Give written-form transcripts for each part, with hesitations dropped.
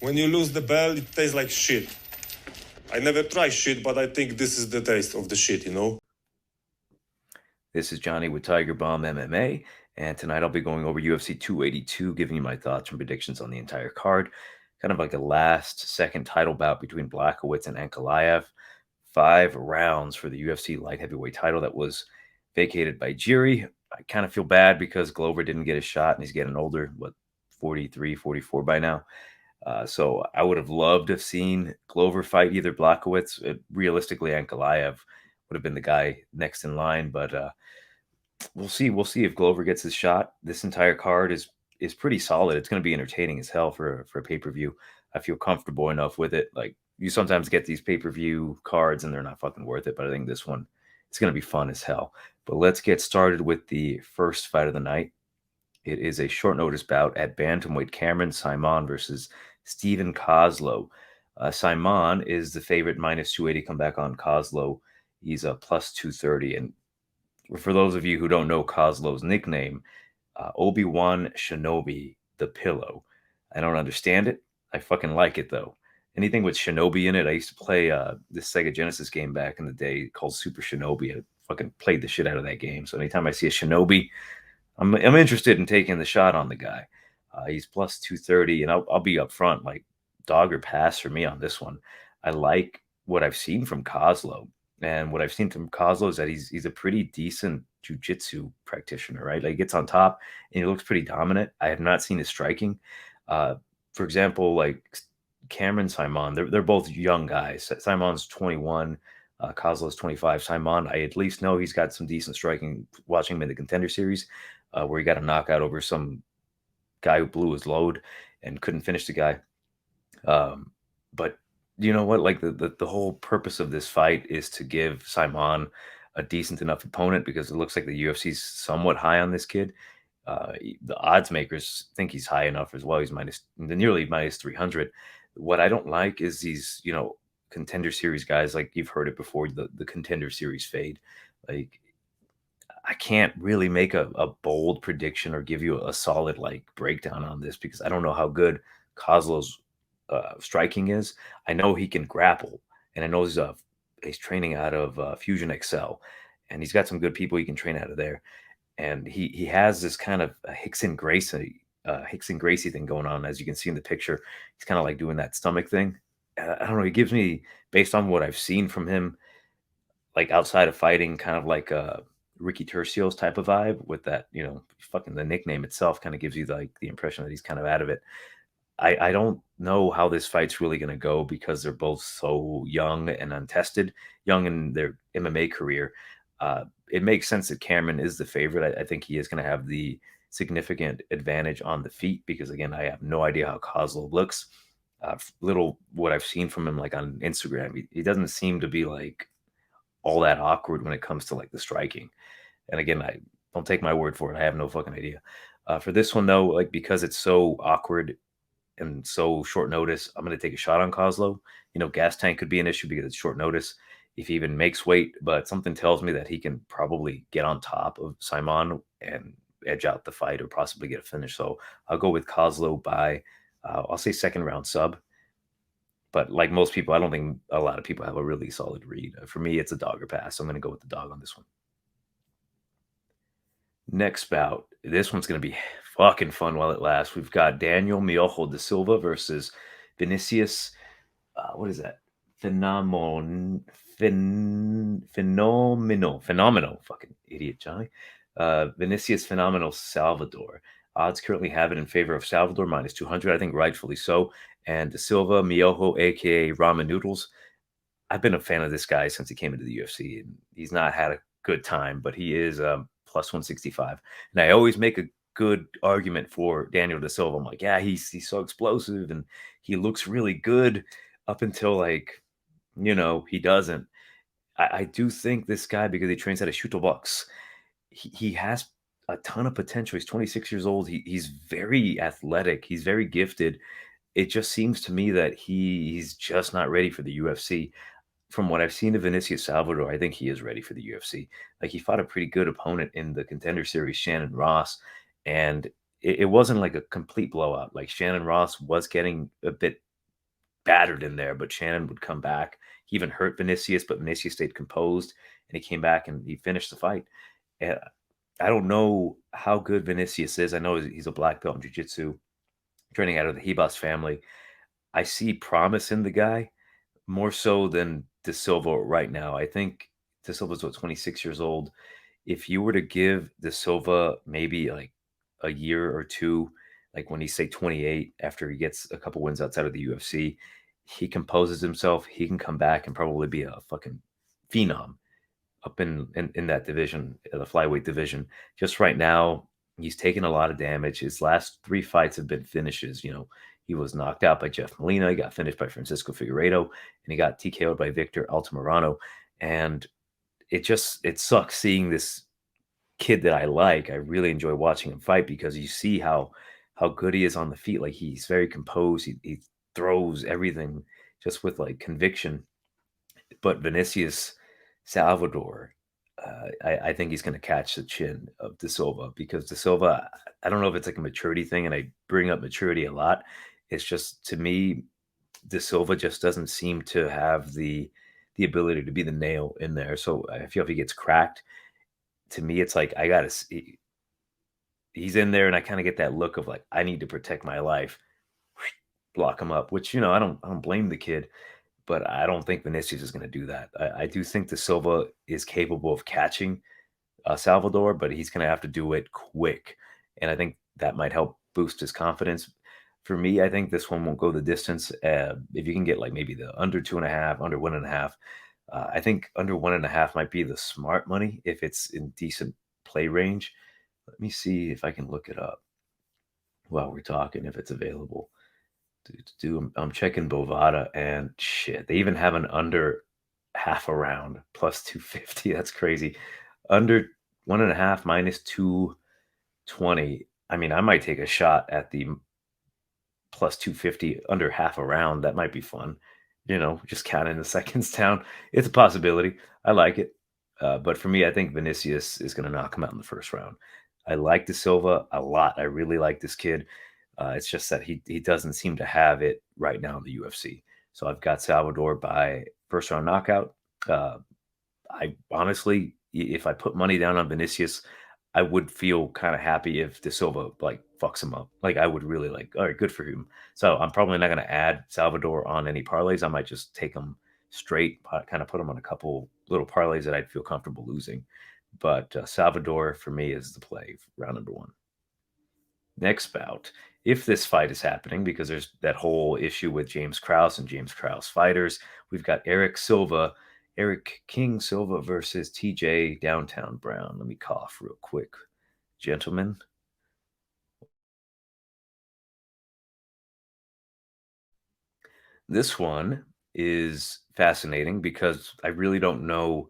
When you lose the belt, it tastes like shit. I never try shit, but I think this is the taste of the shit, you know? This is Johnny with Tiger Bomb MMA, and tonight I'll be going over UFC 282, giving you my thoughts and predictions on the entire card. Kind of like a last-second title bout between Blachowicz and Ankalaev. 5 rounds for the UFC light heavyweight title that was vacated by Jiri. I kind of feel bad because Glover didn't get a shot, and he's getting older, 43, 44 by now. So I would have loved to have seen Glover fight either Blachowicz. Realistically, Ankalaev would have been the guy next in line, but we'll see. We'll see if Glover gets his shot. This entire card is pretty solid. It's going to be entertaining as hell for a pay-per-view. I feel comfortable enough with it. Like, you sometimes get these pay-per-view cards and they're not fucking worth it, but I think this one, it's going to be fun as hell. But let's get started with the first fight of the night. It is a short notice bout at bantamweight. Cameron Saaimon versus Stephen Koslow. Saaimon is the favorite, minus 280. Come back on Koslow. He's a plus 230. And for those of you who don't know Koslow's nickname, Obi-Wan Shinobi the Pillow. I don't understand it. I fucking like it, though. Anything with Shinobi in it. I used to play this Sega Genesis game back in the day called Super Shinobi. I fucking played the shit out of that game. So anytime I see a Shinobi, I'm interested in taking the shot on the guy. He's plus 230, and I'll be up front, like, dog or pass for me on this one. I like what I've seen from Koslow. And what I've seen from Koslow is that he's a pretty decent jiu-jitsu practitioner, right? Like, he gets on top and he looks pretty dominant. I have not seen his striking. For example, like Cameron Saaimon, they're both young guys. Saimon's 21, Koslow's 25. Saaimon, I at least know he's got some decent striking watching him in the Contender Series, where he got a knockout over some guy who blew his load and couldn't finish the guy. But you know what? Like, the whole purpose of this fight is to give Saaimon a decent enough opponent, because it looks like the UFC's somewhat high on this kid. The odds makers think he's high enough as well. He's nearly minus 300. What I don't like is these, Contender Series guys, like, you've heard it before, the Contender Series fade. Like, I can't really make a bold prediction or give you a solid, like, breakdown on this, because I don't know how good Koslow's striking is. I know he can grapple, and I know he's training out of Fusion Excel, and he's got some good people he can train out of there. And he has this kind of Hickson Gracie thing going on, as you can see in the picture. He's kind of like doing that stomach thing. I don't know. He gives me, based on what I've seen from him, like, outside of fighting, kind of like a Ricky Tercios type of vibe with that. Fucking the nickname itself kind of gives you like the impression that he's kind of out of it. I don't know how this fight's really going to go, because they're both so young and untested, young in their MMA career. It makes sense that Cameron is the favorite. I think he is going to have the significant advantage on the feet, because, again, I have no idea how Koslow looks. Little what I've seen from him, like, on Instagram, he doesn't seem to be like all that awkward when it comes to, like, the striking. And again, I don't take my word for it. I have no fucking idea. For this one, though, like, because it's so awkward and so short notice, I'm going to take a shot on Koslow. Gas tank could be an issue because it's short notice if he even makes weight, but something tells me that he can probably get on top of Saaimon and edge out the fight, or possibly get a finish. So I'll go with Koslow by, I'll say, second round sub. But like most people, I don't think a lot of people have a really solid read. For me, it's a dog or pass. So I'm going to go with the dog on this one. Next bout. This one's going to be fucking fun while it lasts. We've got Daniel Miojo da Silva versus Vinicius. What is that? Phenomenal. Fucking idiot, Johnny. Vinicius Phenomenal Salvador. Odds currently have it in favor of Salvador, minus 200. I think rightfully so. And Da Silva Miojo, a.k.a. Ramen Noodles. I've been a fan of this guy since he came into the UFC, and he's not had a good time, but he is plus 165. And I always make a good argument for Daniel Da Silva. I'm like, yeah, he's so explosive, and he looks really good up until, like, he doesn't. I do think this guy, because he trains at a Shooto Box, he has a ton of potential. He's 26 years old. He's very athletic. He's very gifted. It just seems to me that he's just not ready for the UFC. From what I've seen of Vinicius Salvador, I think he is ready for the UFC. Like, he fought a pretty good opponent in the Contender Series, Shannon Ross, and it wasn't like a complete blowout. Like, Shannon Ross was getting a bit battered in there, but Shannon would come back. He even hurt Vinicius, but Vinicius stayed composed, and he came back and he finished the fight. And I don't know how good Vinicius is. I know he's a black belt in jiu-jitsu, training out of the Hebas family. I see promise in the guy more so than De Silva right now. I think De Silva's 26 years old. If you were to give De Silva maybe like a year or two, like when he's say 28, after he gets a couple wins outside of the UFC, he composes himself. He can come back and probably be a fucking phenom up in that division, the flyweight division. Just right now, he's taken a lot of damage. His last 3 fights have been finishes. He was knocked out by Jeff Molina. He got finished by Francisco Figueiredo, and he got TKO'd by Victor Altamirano. And it sucks seeing this kid that I like. I really enjoy watching him fight because you see how good he is on the feet. Like, he's very composed. He throws everything just with like conviction. But Vinicius Salvador, I think he's going to catch the chin of De Silva, because De Silva, I don't know if it's like a maturity thing, and I bring up maturity a lot. It's just, to me, De Silva just doesn't seem to have the ability to be the nail in there. So I feel if he gets cracked, to me, it's like I got to see. He's in there, and I kind of get that look of like, I need to protect my life, block him up, which, I don't blame the kid, but I don't think Vinicius is going to do that. I do think De Silva is capable of catching Salvador, but he's going to have to do it quick. And I think that might help boost his confidence. For me, I think this one won't go the distance. If you can get like maybe the under 2.5, under 1.5, I think under 1.5 might be the smart money if it's in decent play range. Let me see if I can look it up while we're talking, if it's available. I'm checking Bovada, and shit, they even have an under half a round plus 250. That's crazy. Under 1.5 minus 220. I mean, I might take a shot at the plus 250 under half a round. That might be fun. Just counting the seconds down. It's a possibility. I like it. But for me, I think Vinicius is going to knock him out in the first round. I like De Silva a lot. I really like this kid. It's just that he doesn't seem to have it right now in the UFC. So I've got Salvador by first round knockout. I honestly, if I put money down on Vinicius, I would feel kind of happy if De Silva like fucks him up. Like, I would really like, all right, good for him. So I'm probably not going to add Salvador on any parlays. I might just take him straight, kind of put him on a couple little parlays that I'd feel comfortable losing. But Salvador for me is the play for round number 1. Next bout, if this fight is happening, because there's that whole issue with James Krause and James Krause fighters, we've got Eric King Silva versus TJ Downtown Brown. Let me cough real quick, gentlemen. This one is fascinating because I really don't know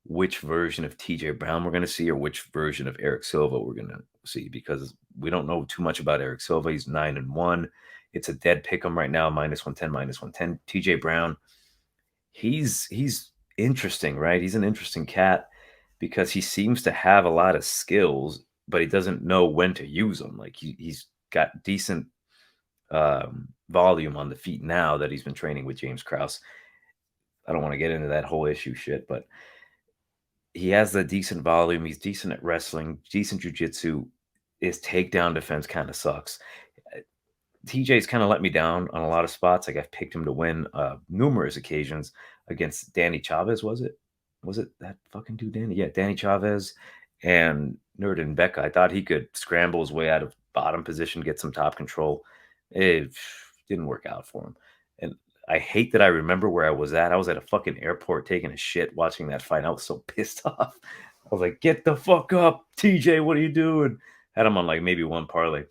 which version of TJ Brown we're going to see or which version of Eric Silva we're going to see, because we don't know too much about Eric Silva. He's 9-1. It's a dead pick 'em right now, -110, -110. TJ Brown, he's interesting, right? He's an interesting cat because he seems to have a lot of skills, but he doesn't know when to use them. Like, he's got decent volume on the feet now that he's been training with James Krause. I don't want to get into that whole issue shit, but he has the decent volume. He's decent at wrestling, decent jiu-jitsu. His takedown defense kind of sucks. TJ's kind of let me down on a lot of spots. Like, I've picked him to win numerous occasions against Danny Chavez. Was it that fucking dude, Danny? Yeah, Danny Chavez and Nurden Becca. I thought he could scramble his way out of bottom position, get some top control. It didn't work out for him. And I hate that I remember where I was at. I was at a fucking airport taking a shit watching that fight. I was so pissed off. I was like, get the fuck up, TJ. What are you doing? Had him on like maybe one parlay,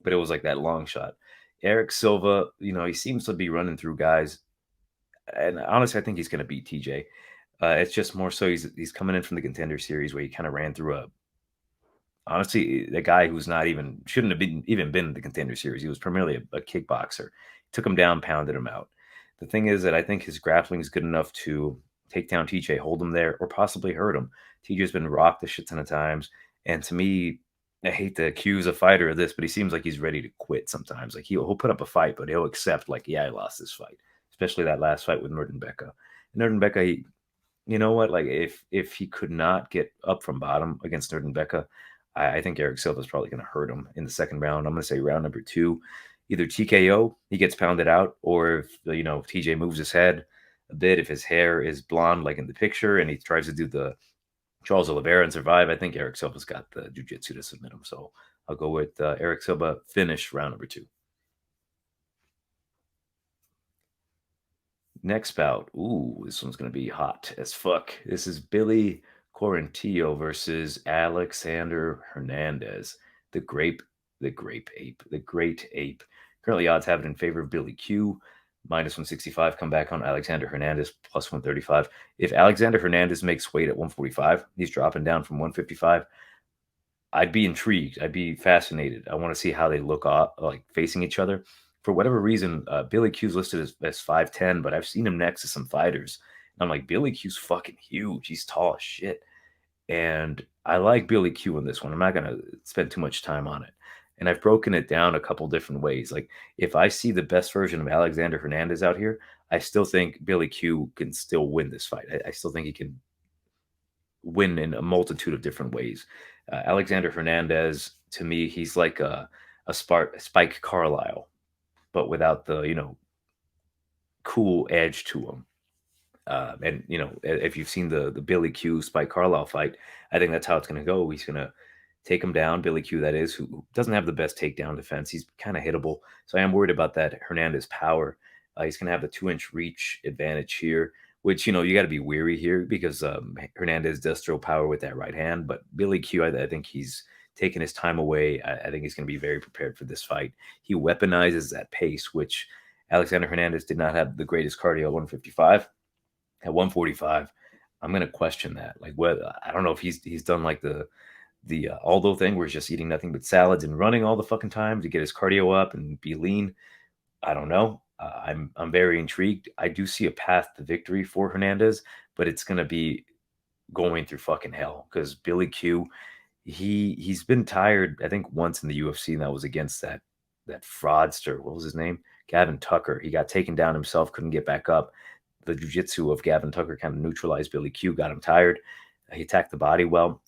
but it was like that long shot. Eric Silva, he seems to be running through guys. And honestly, I think he's going to beat TJ. It's just more so he's coming in from the Contender Series where he kind of ran through honestly, a guy who's shouldn't have been in the Contender Series. He was primarily a kickboxer. Took him down, pounded him out. The thing is that I think his grappling is good enough to take down TJ, hold him there, or possibly hurt him. TJ's been rocked a shit ton of times. And to me, I hate to accuse a fighter of this, but he seems like he's ready to quit sometimes. Like, he'll put up a fight, but he'll accept, like, yeah, I lost this fight. especially that last fight with Nurdenbecke. Nurdenbecke, you know what? Like if he could not get up from bottom against Nurdenbecke, I think Eric Silva is probably going to hurt him in the second round. I'm going to say round number 2, either TKO, he gets pounded out, or if if TJ moves his head a bit, if his hair is blonde like in the picture, and he tries to do the Charles Oliveira and survive, I think Eric Silva's got the jiu-jitsu to submit him. So I'll go with Eric Silva finish round number 2. Next bout. Ooh, this one's going to be hot as fuck. This is Billy Quarantillo versus Alexander Hernandez. The great ape. Currently odds have it in favor of Billy Q. Minus 165. Come back on Alexander Hernandez plus 135. If Alexander Hernandez makes weight at 145, he's dropping down from 155. I'd be intrigued. I'd be fascinated. I want to see how they look like facing each other. For whatever reason, Billy Q's listed as 5'10", but I've seen him next to some fighters. And I'm like, Billy Q's fucking huge. He's tall as shit. And I like Billy Q in this one. I'm not going to spend too much time on it. And I've broken it down a couple different ways. Like, if I see the best version of Alexander Hernandez out here, I still think Billy Q can still win this fight. I still think he can win in a multitude of different ways. Alexander Hernandez, to me, he's like a Spike Carlisle, but without the cool edge to him. And if you've seen the Billy Q Spike Carlisle fight, I think that's how it's going to go. He's going to take him down, Billy Q, that is, who doesn't have the best takedown defense. He's kind of hittable, so I am worried about that Hernandez power. He's going to have the 2-inch reach advantage here, which you got to be weary here because Hernandez does throw power with that right hand. But Billy Q, I think he's taking his time away. I think he's going to be very prepared for this fight. He weaponizes that pace, which Alexander Hernandez did not have the greatest cardio at 155. At 145, I'm going to question that. Like, I don't know if he's done like the Aldo thing where he's just eating nothing but salads and running all the fucking time to get his cardio up and be lean. I don't know. I'm very intrigued. I do see a path to victory for Hernandez, but it's going to be going through fucking hell because Billy Q, he's been tired, I think, once in the UFC, and that was against that fraudster. What was his name? Gavin Tucker. He got taken down himself, couldn't get back up. The jiu-jitsu of Gavin Tucker kind of neutralized Billy Q, got him tired. He attacked the body well.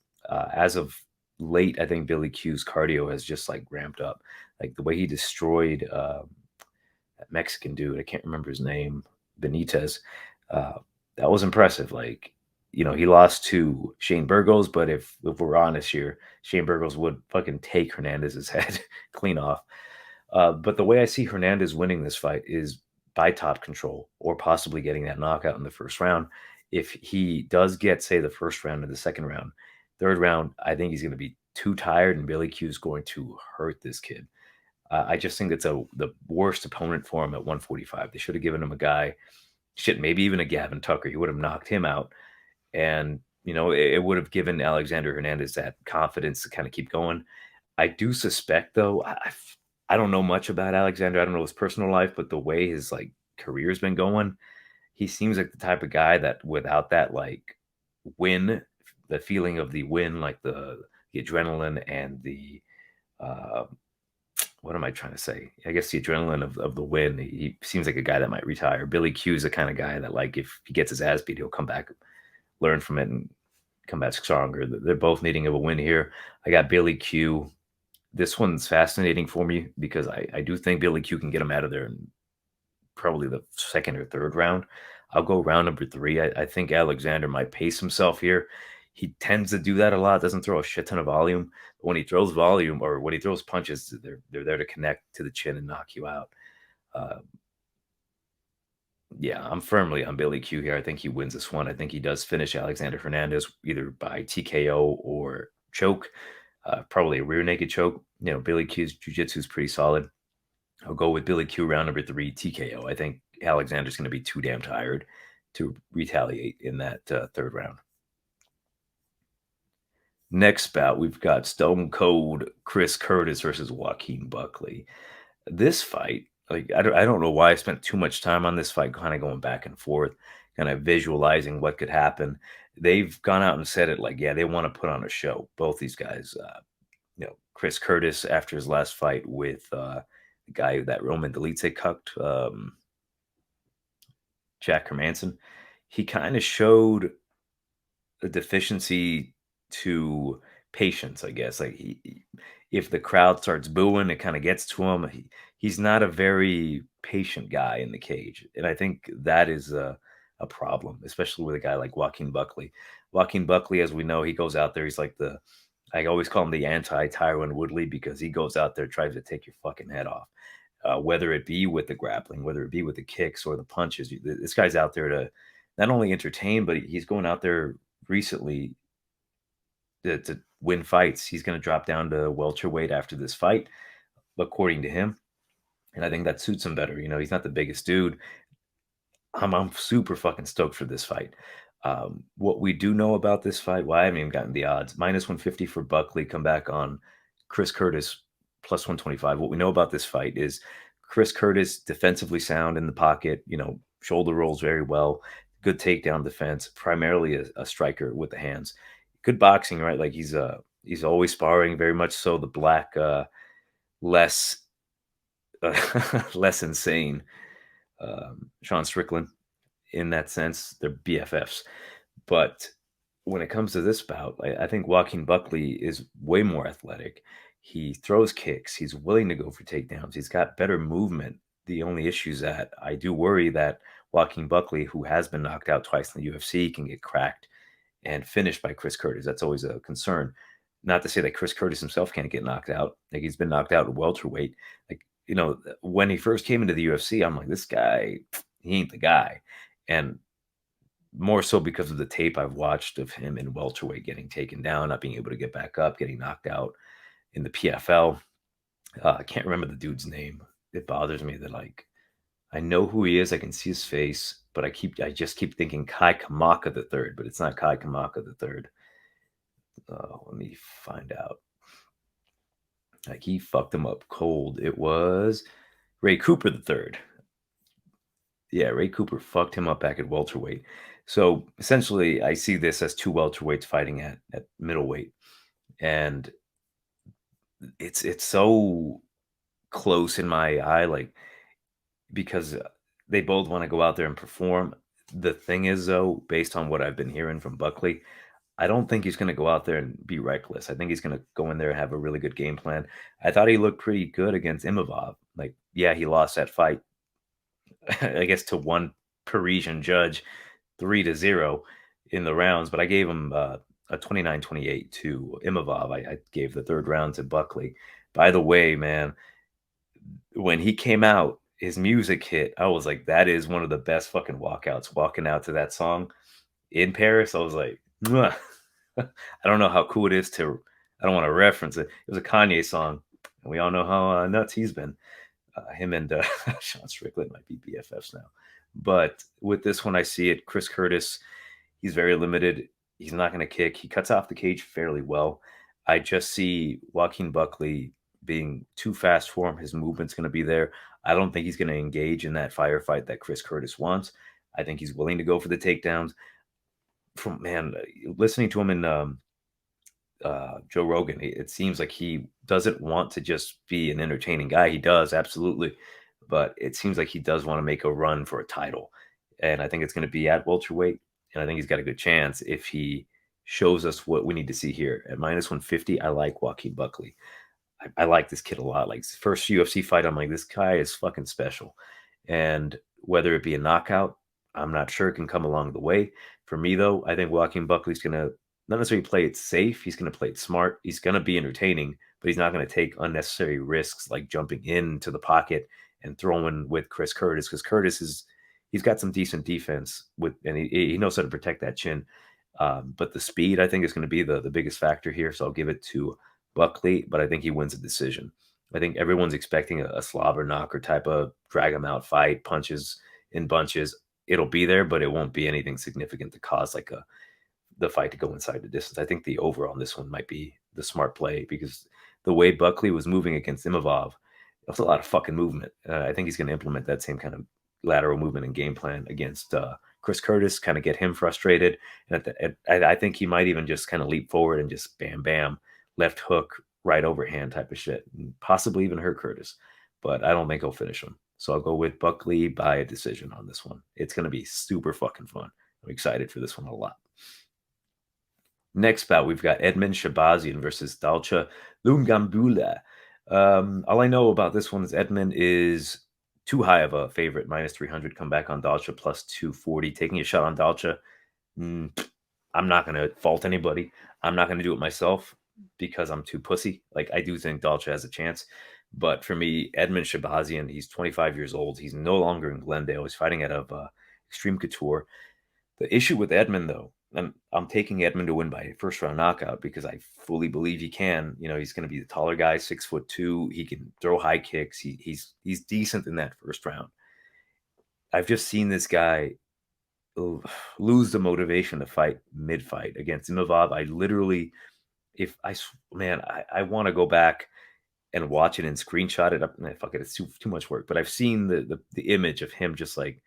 As of late, I think Billy Q's cardio has just like ramped up. Like the way he destroyed that Mexican dude, I can't remember his name, Benitez. That was impressive. Like, he lost to Shane Burgos, but if we're honest here, Shane Burgos would fucking take Hernandez's head clean off. But the way I see Hernandez winning this fight is by top control or possibly getting that knockout in the first round. If he does get, say, the first round or the second round, third round, I think he's going to be too tired and Billy Q is going to hurt this kid. I just think it's the worst opponent for him at 145. They should have given him a guy, maybe even a Gavin Tucker. He would have knocked him out. And, it would have given Alexander Hernandez that confidence to kind of keep going. I do suspect, though, I don't know much about Alexander. I don't know his personal life, but the way his career's been going, he seems like the type of guy that without that win, the feeling of the win, like the adrenaline and the what am I trying to say? I guess the adrenaline of the win. He seems like a guy that might retire. Billy Q is the kind of guy that if he gets his ass beat, he'll come back, learn from it, and come back stronger. They're both needing of a win here. I got Billy Q. This one's fascinating for me because I do think Billy Q can get him out of there in probably the second or third round. I'll go round number 3. I think Alexander might pace himself here. He tends to do that a lot, doesn't throw a shit ton of volume. But when he throws volume or when he throws punches, they're there to connect to the chin and knock you out. Yeah, I'm firmly on Billy Q here. I think he wins this one. I think he does finish Alexander Hernandez either by TKO or choke. Probably a rear naked choke. Billy Q's jiu-jitsu is pretty solid. I'll go with Billy Q round number 3 TKO. I think Alexander's going to be too damn tired to retaliate in that third round. Next bout, we've got Stone Cold Chris Curtis versus Joaquin Buckley. This fight, I don't know why I spent too much time on this fight, kind of going back and forth, kind of visualizing what could happen. They've gone out and said it they want to put on a show. Both these guys, Chris Curtis after his last fight with the guy that Roman Dolidze cucked. Jack Hermanson, he kind of showed a deficiency to patience, I guess. Like if the crowd starts booing, it kind of gets to him. He's not a very patient guy in the cage, and I think that is a problem, especially with a guy like Joaquin Buckley. Joaquin Buckley, as we know, he goes out there. He's like I always call him the anti-Tyron Woodley because he goes out there tries to take your fucking head off, whether it be with the grappling, whether it be with the kicks or the punches. This guy's out there to not only entertain, but he's going out there recently to win fights. He's going to drop down to welterweight after this fight, according to him. And I think that suits him better. He's not the biggest dude. I'm super fucking stoked for this fight. What we do know about this fight, well, I haven't even gotten the odds. -150 for Buckley, come back on Chris Curtis +125. What we know about this fight is Chris Curtis defensively sound in the pocket, shoulder rolls very well, good takedown defense, primarily a striker with the hands. Good boxing, right? Like he's always sparring, very much so the black, less less insane Sean Strickland in that sense. They're BFFs. But when it comes to this bout, I think Joaquin Buckley is way more athletic. He throws kicks. He's willing to go for takedowns. He's got better movement. The only issue is that I do worry that Joaquin Buckley, who has been knocked out twice in the UFC, can get cracked and finished by Chris Curtis. That's always a concern. Not to say that Chris Curtis himself can't get knocked out. Like he's been knocked out at welterweight. Like, when he first came into the UFC, I'm like, this guy, he ain't the guy. And more so because of the tape I've watched of him in welterweight getting taken down, not being able to get back up, getting knocked out in the PFL. I can't remember the dude's name. It bothers me that I know who he is. I can see his face, but I just keep thinking Kai Kamaka the third, but it's not Kai Kamaka the third. Let me find out. Like he fucked him up cold. It was Ray Cooper the third. Yeah, Ray Cooper fucked him up back at welterweight. So essentially, I see this as two welterweights fighting at middleweight, and it's so close in my eye, like because they both want to go out there and perform. The thing is, though, based on what I've been hearing from Buckley, I don't think he's going to go out there and be reckless. I think he's going to go in there and have a really good game plan. I thought he looked pretty good against Imavov. Like, yeah, he lost that fight, I guess, to one Parisian judge, 3-0 in the rounds. But I gave him a 29-28 to Imavov. I gave the third round to Buckley. By the way, man, when he came out, his music hit. I was like, that is one of the best fucking walkouts. Walking out to that song in Paris, I was like, mwah. I don't know how cool it is to. I don't want to reference it. It was a Kanye song, and we all know how nuts he's been. Him and Sean Strickland might be BFFs now. But with this one, I see it. Chris Curtis, he's very limited. He's not going to kick. He cuts off the cage fairly well. I just see Joaquin Buckley being too fast for him. His movement's going to be there. I don't think he's going to engage in that firefight that Chris Curtis wants. I think he's willing to go for the takedowns. Listening to him in Joe Rogan, it seems like he doesn't want to just be an entertaining guy. He does, absolutely. But it seems like he does want to make a run for a title. And I think it's going to be at welterweight. And I think he's got a good chance if he shows us what we need to see here. At -150, I like Joaquin Buckley. I like this kid a lot. Like, first UFC fight, I'm like, this guy is fucking special. And whether it be a knockout, I'm not sure, it can come along the way. For me, though, I think Joaquin Buckley's going to not necessarily play it safe. He's going to play it smart. He's going to be entertaining, but he's not going to take unnecessary risks like jumping into the pocket and throwing with Chris Curtis, because Curtis he's got some decent defense and he knows how to protect that chin. But the speed, I think, is going to be the biggest factor here. So I'll give it to Buckley, but I think he wins a decision. I think everyone's expecting a slobber knocker type of drag him out fight, punches in bunches. It'll be there, but it won't be anything significant to cause the fight to go inside the distance. I think the over on this one might be the smart play, because the way Buckley was moving against Imavov, it was a lot of fucking movement. I think he's going to implement that same kind of lateral movement and game plan against Chris Curtis, kind of get him frustrated. And I think he might even just kind of leap forward and just bam, bam, left hook, right overhand type of shit, and possibly even hurt Curtis. But I don't think he'll finish him. So I'll go with Buckley by a decision on this one. It's going to be super fucking fun. I'm excited for this one a lot. Next bout, we've got Edman Shabazian versus Dalcha Lungambula. All I know about this one is Edman is too high of a favorite, minus 300. Come back on Dalcha, plus 240. Taking a shot on Dalcha. I'm not going to fault anybody. I'm not going to do it myself because I'm too pussy. Like, I do think Dalcha has a chance. But for me, Edman Shabazian, he's 25 years old. He's no longer in Glendale. He's fighting out of Extreme Couture. The issue with Edman, though, and I'm taking Edman to win by first round knockout because I fully believe he can. You know, he's going to be the taller guy, 6'2". He can throw high kicks. He's decent in that first round. I've just seen this guy lose the motivation to fight mid-fight against Imavov. I literally, I want to go back and watch it and screenshot it up. Fuck it, it's too much work. But I've seen the image of him just like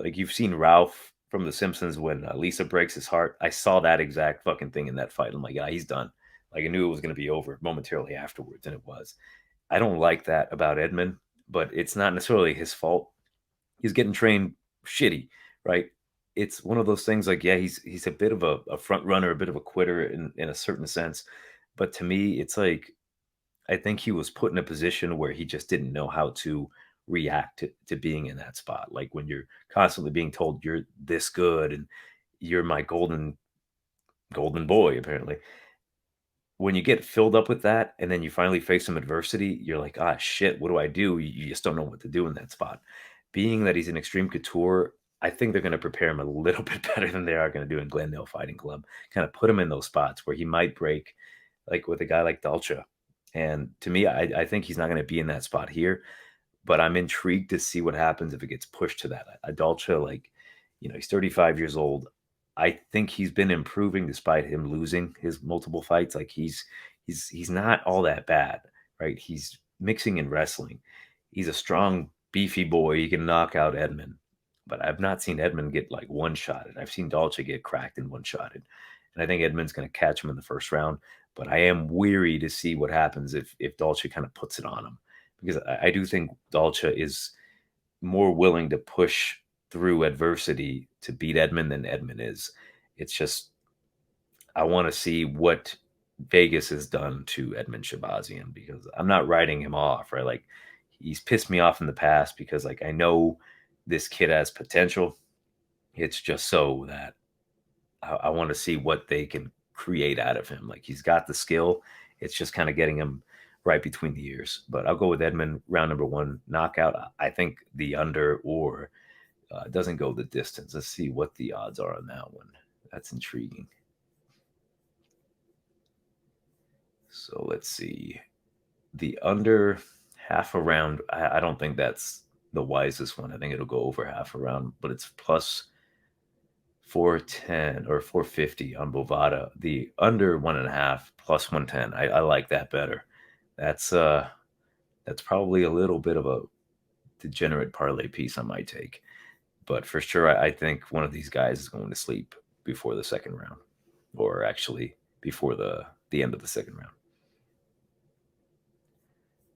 you've seen Ralph from The Simpsons when Lisa breaks his heart. I saw that exact fucking thing in that fight. I'm like, yeah, he's done. Like, I knew it was going to be over momentarily afterwards, and it was. I don't like that about Edman, but it's not necessarily his fault. He's getting trained shitty, right? It's one of those things like, yeah, he's a bit of a front runner, a bit of a quitter in a certain sense. But to me, it's like, I think he was put in a position where he just didn't know how to react to being in that spot. Like when you're constantly being told you're this good and you're my golden boy, apparently. When you get filled up with that and then you finally face some adversity, you're like, ah, shit, what do I do? You just don't know what to do in that spot. Being that he's in Extreme Couture, I think they're going to prepare him a little bit better than they are going to do in Glendale Fighting Club. Kind of put him in those spots where he might break, like with a guy like Dalcha. And to me, I think he's not going to be in that spot here. But I'm intrigued to see what happens if it gets pushed to that. Dalcha, like, you know, he's 35 years old. I think he's been improving despite him losing his multiple fights. Like he's not all that bad, right? He's mixing in wrestling. He's a strong, beefy boy. He can knock out Edman. But I've not seen Edman get like one-shotted. I've seen Dalcha get cracked and one-shotted. And I think Edman's going to catch him in the first round. But I am weary to see what happens if Dalcha kind of puts it on him. Because I do think Dalcha is more willing to push through adversity to beat Edman than Edman is. It's just, I want to see what Vegas has done to Edman Shabazian because I'm not writing him off, right? Like, he's pissed me off in the past because, like, I know this kid has potential. It's just so that I want to see what they can create out of him. Like, he's got the skill. It's just kind of getting him right between the ears. But I'll go with Edman, round number 1, knockout. I think the under or doesn't go the distance. Let's see what the odds are on that one. That's intriguing. So let's see. The under half a round, I don't think that's the wisest one. I think it'll go over half a round, but it's plus 410 or 450 on Bovada. The under 1.5 plus 110. I like that better. That's probably a little bit of a degenerate parlay piece I might take. But for sure, I think one of these guys is going to sleep before the second round, or actually before the end of the second round.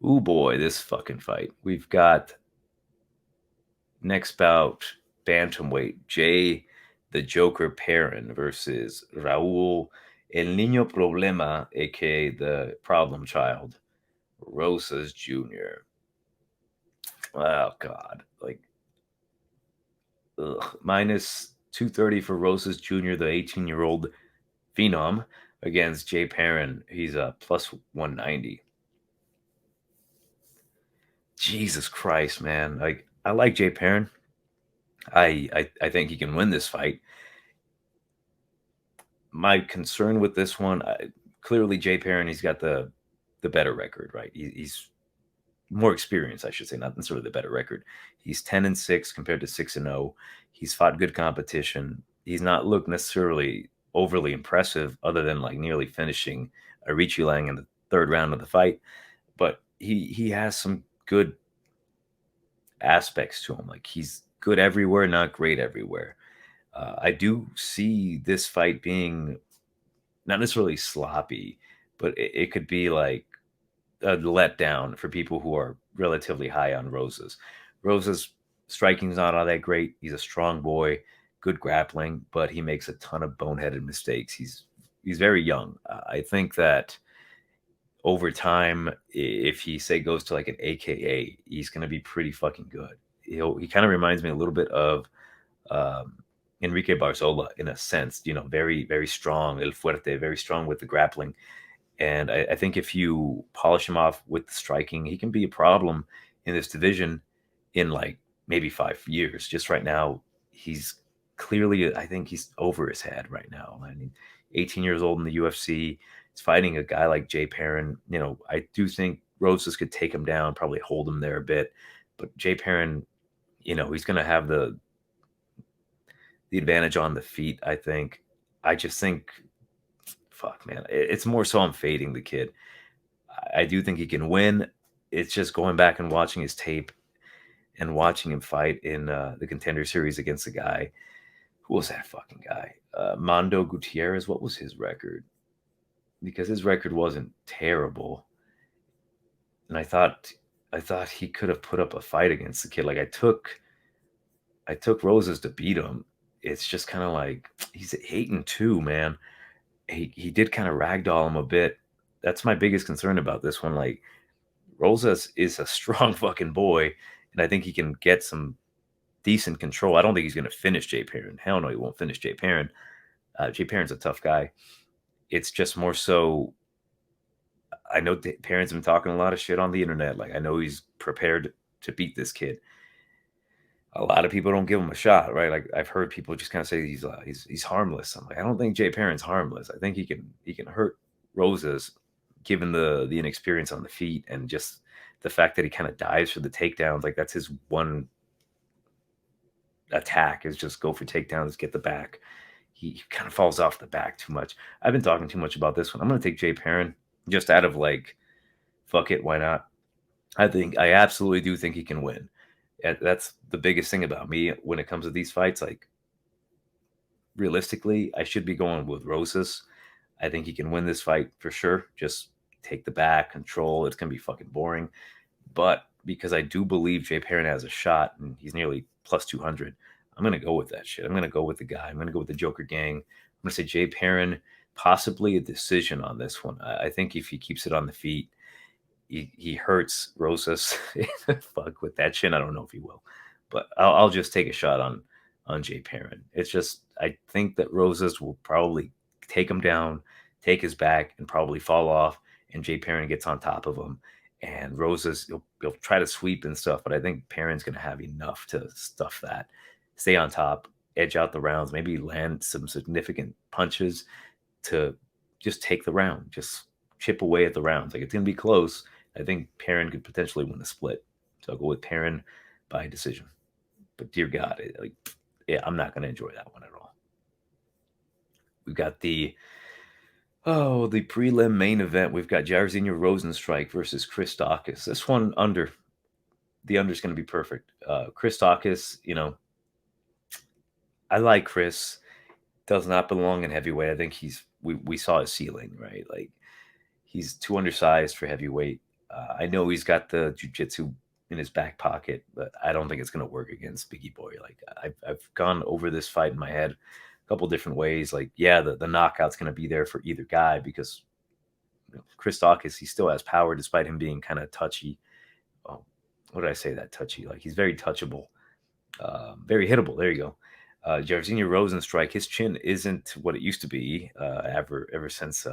Ooh, boy, this fucking fight. We've got next bout, bantamweight, Jay the Joker Perrin versus Raul El Niño Problema, a.k.a. the problem child, Rosas Jr. Oh, God. Like, minus 230 for Rosas Jr., the 18-year-old phenom, against Jay Perrin. He's a plus 190. Jesus Christ, man. Like, I like Jay Perrin. I think he can win this fight. My concern with this one, clearly Jay Perrin, he's got the better record, right? He's more experienced, I should say, not necessarily the better record. He's 10-6 compared to 6-0. He's fought good competition. He's not looked necessarily overly impressive, other than like nearly finishing Arichi Lang in the third round of the fight. But he has some good aspects to him. Like, he's good everywhere, not great everywhere. I do see this fight being not necessarily sloppy, but it could be like a letdown for people who are relatively high on Rosas. Rosas striking's not all that great. He's a strong boy, good grappling, but he makes a ton of boneheaded mistakes. He's very young. I think that over time, if he say goes to like an AKA, he's going to be pretty fucking good. He kind of reminds me a little bit of Enrique Barzola in a sense. Very very strong, el fuerte, very strong with the grappling. And I think if you polish him off with the striking, he can be a problem in this division in like maybe 5 years. Just right now, he's clearly, I think he's over his head right now. I mean, 18 years old in the UFC. He's fighting a guy like Jay Perrin. I do think Rosas could take him down, probably hold him there a bit. But Jay Perrin, he's going to have the advantage on the feet, I think. I just think, fuck, man. It's more so I'm fading the kid. I do think he can win. It's just going back and watching his tape and watching him fight in the Contender Series against the guy. Who was that fucking guy? Mando Gutierrez. What was his record? Because his record wasn't terrible. And I thought he could have put up a fight against the kid. Like I took Rosas to beat him. It's just kind of like he's 8-2, man. He did kind of ragdoll him a bit. That's my biggest concern about this one. Like Rosas is a strong fucking boy, and I think he can get some decent control. I don't think he's going to finish Jay Perrin. Hell no, he won't finish Jay Perrin. Jay Perrin's a tough guy. It's just more so. I know Perrin's been talking a lot of shit on the internet. Like I know he's prepared to beat this kid. A lot of people don't give him a shot, right? Like I've heard people just kind of say he's harmless. I'm like, I don't think Jay Perrin's harmless. I think he can hurt Rosas, given the inexperience on the feet and just the fact that he kind of dives for the takedowns. Like that's his one attack is just go for takedowns, get the back. He kind of falls off the back too much. I've been talking too much about this one. I'm going to take Jay Perrin just out of like, fuck it, why not? I absolutely do think he can win. That's the biggest thing about me when it comes to these fights. Like, realistically, I should be going with Rosas. I think he can win this fight for sure. Just take the back, control. It's going to be fucking boring. But because I do believe Jay Perrin has a shot and he's nearly plus 200, I'm going to go with that shit. I'm going to go with the guy. I'm going to go with the Joker gang. I'm going to say Jay Perrin, possibly a decision on this one. I think if he keeps it on the feet, he hurts Rosas. Fuck with that chin. I don't know if he will, but I'll just take a shot on Jay Perrin. It's just I think that Rosas will probably take him down, take his back, and probably fall off, and Jay Perrin gets on top of him. And Rosas, he'll try to sweep and stuff, but I think Perrin's going to have enough to stuff that, stay on top, edge out the rounds, maybe land some significant punches to just take the round, just chip away at the rounds. Like it's going to be close. I think Perrin could potentially win the split. So I'll go with Perrin by decision. But dear God, I'm not going to enjoy that one at all. We've got the prelim main event. We've got Jairzinho Rozenstruik versus Chris Daukus. This one under. The under is going to be perfect. Chris Daukus, I like Chris. Does not belong in heavyweight. I think we saw his ceiling, right? Like he's too undersized for heavyweight. I know he's got the jiu-jitsu in his back pocket, but I don't think it's going to work against Biggie Boy. Like I've gone over this fight in my head a couple different ways. Like, yeah, the knockout's going to be there for either guy because Chris Daukus, he still has power despite him being kind of touchy. What did I say? That touchy? Like he's very touchable, very hittable. There you go. Jairzinho Rozenstruik, his chin isn't what it used to be ever since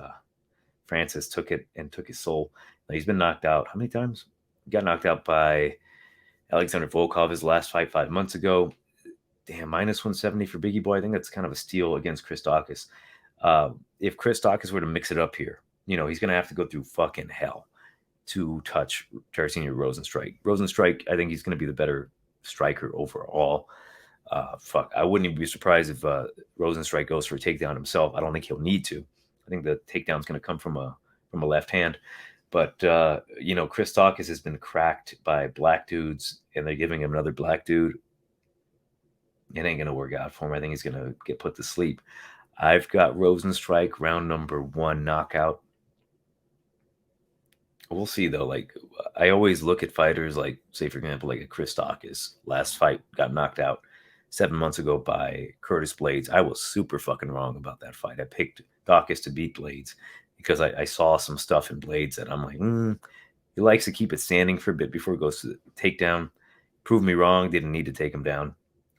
Francis took it and took his soul. Now, he's been knocked out. How many times? He got knocked out by Alexander Volkov his last fight 5 months ago. Damn, minus 170 for Biggie Boy. I think that's kind of a steal against Chris Daukus. If Chris Daukus were to mix it up here, he's going to have to go through fucking hell to touch Jairzinho Rozenstruik. Rozenstruik, I think he's going to be the better striker overall. I wouldn't even be surprised if Rozenstruik goes for a takedown himself. I don't think he'll need to. I think the takedown's going to come from a left hand. But, Chris Daukus has been cracked by black dudes, and they're giving him another black dude. It ain't going to work out for him. I think he's going to get put to sleep. I've got Rozenstruik round number 1 knockout. We'll see though. Like I always look at fighters like, say for example, like a Chris Daukus. Last fight got knocked out 7 months ago by Curtis Blades. I was super fucking wrong about that fight. I picked Daukus to beat Blades because I saw some stuff in Blades that I'm like, he likes to keep it standing for a bit before it goes to the takedown. Proved me wrong. Didn't need to take him down.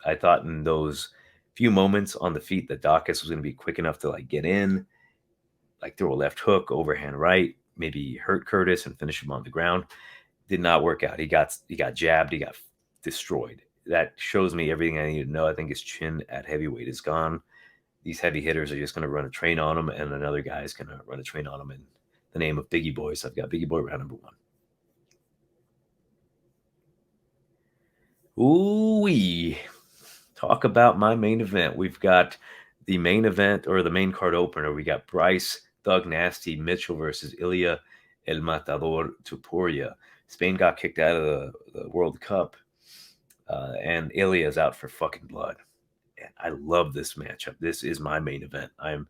I thought in those few moments on the feet that Daukus was going to be quick enough to like get in, like throw a left hook, overhand right, maybe hurt Curtis and finish him on the ground. Did not work out. He got jabbed. He got destroyed. That shows me everything I need to know. I think his chin at heavyweight is gone. These heavy hitters are just going to run a train on him, and another guy is going to run a train on him in the name of Biggie Boy. So I've got Biggie Boy round number 1. Ooh-wee. Talk about my main event. We've got the main event, or the main card opener. We got Bryce Thug Nasty Mitchell versus Ilya El Matador Topuria. Spain got kicked out of the World Cup, and Ilya is out for fucking blood. And I love this matchup. This is my main event. I'm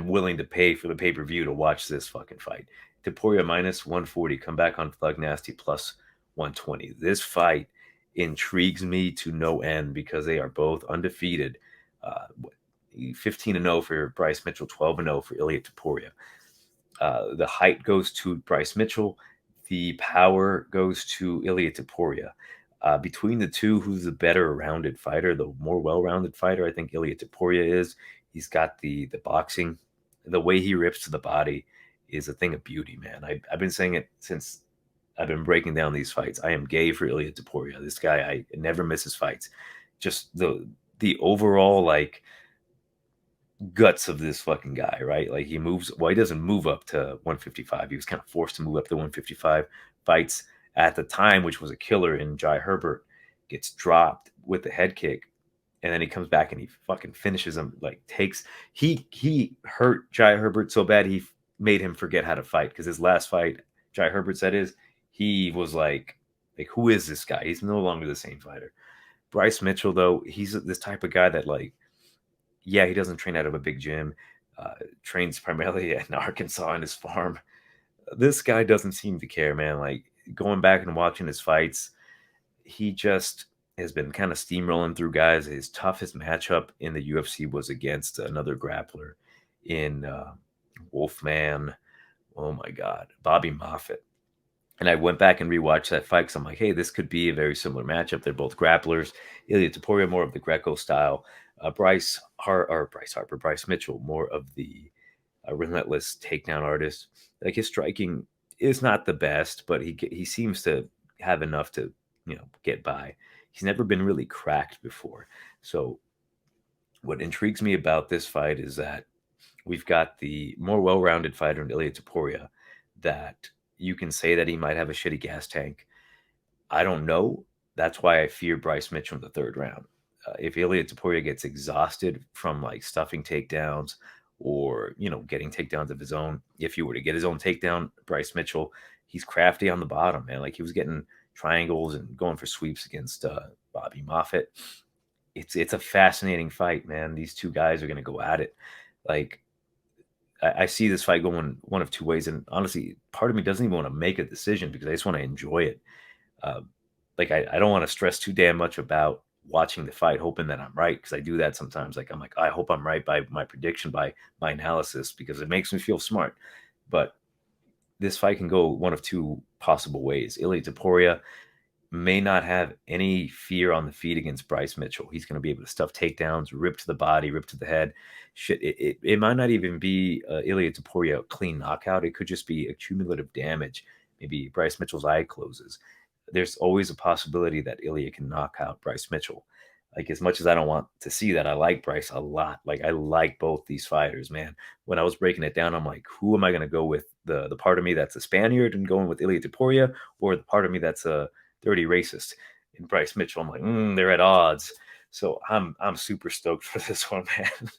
willing to pay for the pay-per-view to watch this fucking fight. Topuria minus 140, come back on Thug Nasty plus 120. This fight intrigues me to no end because they are both undefeated. 15-0 for Bryce Mitchell, 12-0 for Ilya Topuria. The height goes to Bryce Mitchell. The power goes to Ilya Topuria. Between the two, who's the better rounded fighter, the more well-rounded fighter? I think Ilya Topuria is. He's got the boxing. The way he rips to the body is a thing of beauty, man. I've been saying it since I've been breaking down these fights. I am gay for Ilya Topuria. This guy, I never misses fights. Just the overall like guts of this fucking guy, right? Like he moves. Well, he doesn't move up to 155. He was kind of forced to move up to 155. Fights at the time, which was a killer in Jai Herbert, gets dropped with the head kick, and then he comes back and he fucking finishes him. Like he hurt Jai Herbert so bad he made him forget how to fight, because his last fight, Jai Herbert said, he was like who is this guy? He's no longer the same fighter. Bryce Mitchell, though, he's this type of guy that like, yeah, he doesn't train out of a big gym. Trains primarily in Arkansas on his farm. This guy doesn't seem to care, man. Like going back and watching his fights, he just has been kind of steamrolling through guys. His toughest matchup in the UFC was against another grappler in Wolfman. Oh my God, Bobby Moffitt. And I went back and rewatched that fight because I'm like, hey, this could be a very similar matchup. They're both grapplers. Ilya Topuria, more of the Greco style. Bryce Mitchell, more of the relentless takedown artist. Like his striking is not the best, but he seems to have enough to get by. He's never been really cracked before. So what intrigues me about this fight is that we've got the more well-rounded fighter in Ilya Topuria, that you can say that he might have a shitty gas tank. I don't know. That's why I fear Bryce Mitchell in the third round. If Ilya Topuria gets exhausted from like stuffing takedowns or getting takedowns of his own, if he were to get his own takedown, Bryce Mitchell, he's crafty on the bottom, man. Like he was getting triangles and going for sweeps against Bobby Moffitt. It's a fascinating fight, man. These two guys are going to go at it. Like I see this fight going one of two ways, and honestly, part of me doesn't even want to make a decision because I just want to enjoy it. Like I don't want to stress too damn much about watching the fight, hoping that I'm right, because I do that sometimes. Like I'm like, I hope I'm right by my prediction, by my analysis, because it makes me feel smart. But this fight can go one of two possible ways. Ilya Topuria may not have any fear on the feet against Bryce Mitchell. He's going to be able to stuff takedowns, rip to the body, rip to the head. Shit, it might not even be Ilya Topuria clean knockout. It could just be accumulative damage. Maybe Bryce Mitchell's eye closes. There's always a possibility that Ilya can knock out Bryce Mitchell. Like as much as I don't want to see that, I like Bryce a lot. Like I like both these fighters, man. When I was breaking it down, I'm like, who am I going to go with? The part of me that's a Spaniard and going with Ilya Topuria, or the part of me that's a dirty racist in Bryce Mitchell? I'm like, they're at odds. So I'm super stoked for this one, man.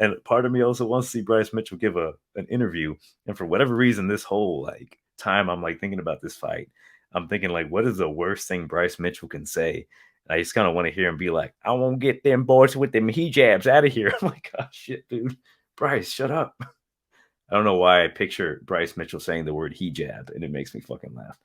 And part of me also wants to see Bryce Mitchell give an interview. And for whatever reason, this whole like time I'm like thinking about this fight, I'm thinking like, what is the worst thing Bryce Mitchell can say? And I just kind of want to hear him be like, I won't get them boys with them hijabs out of here. I'm like, oh shit, dude. Bryce, shut up. I don't know why I picture Bryce Mitchell saying the word hijab, and it makes me fucking laugh.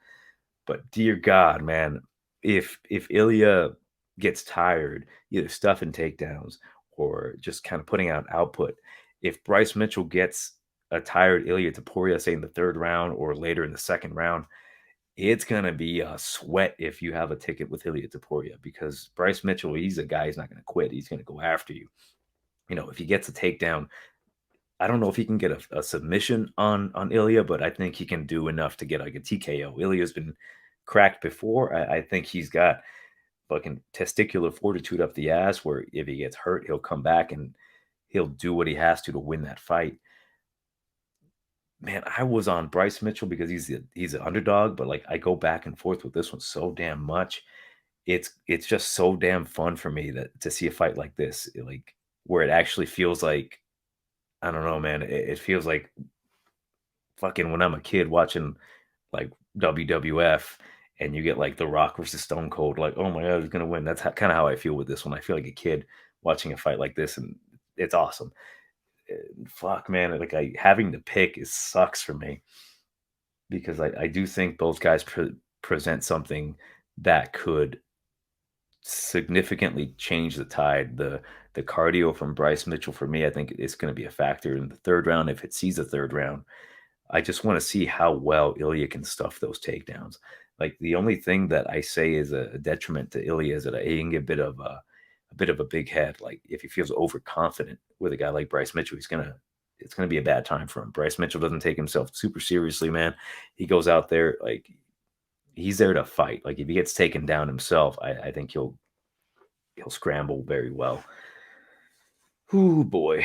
But dear God, man, if Ilya gets tired, either stuffing takedowns or just kind of putting out output, if Bryce Mitchell gets a tired Ilya Topuria, say in the third round or later in the second round, it's gonna be a sweat if you have a ticket with Ilya Topuria because Bryce Mitchell, he's a guy, he's not gonna quit. He's gonna go after you. If he gets a takedown, I don't know if he can get a submission on Ilya, but I think he can do enough to get like a TKO. Ilya's been cracked before. I think he's got fucking testicular fortitude up the ass where if he gets hurt, he'll come back and he'll do what he has to win that fight. Man, I was on Bryce Mitchell because he's an underdog, but like I go back and forth with this one so damn much. It's just so damn fun for me that to see a fight like this, like where it actually feels like I don't know, man. It feels like fucking when I'm a kid watching like WWF and you get like The Rock versus Stone Cold, like, oh my God, he's gonna win. That's kind of how I feel with this one. I feel like a kid watching a fight like this, and it's awesome. Fuck, man, like having to pick it sucks for me because I do think both guys present something that could significantly change the tide. The cardio from Bryce Mitchell for me, I think it's going to be a factor in the third round if it sees a third round. I just want to see how well Ilya can stuff those takedowns. Like the only thing that I say is a detriment to Ilya is that he can get a bit of a big head. Like if he feels overconfident with a guy like Bryce Mitchell, it's gonna be a bad time for him. Bryce Mitchell doesn't take himself super seriously, man. He goes out there like he's there to fight. Like if he gets taken down himself, I think he'll scramble very well. Ooh boy.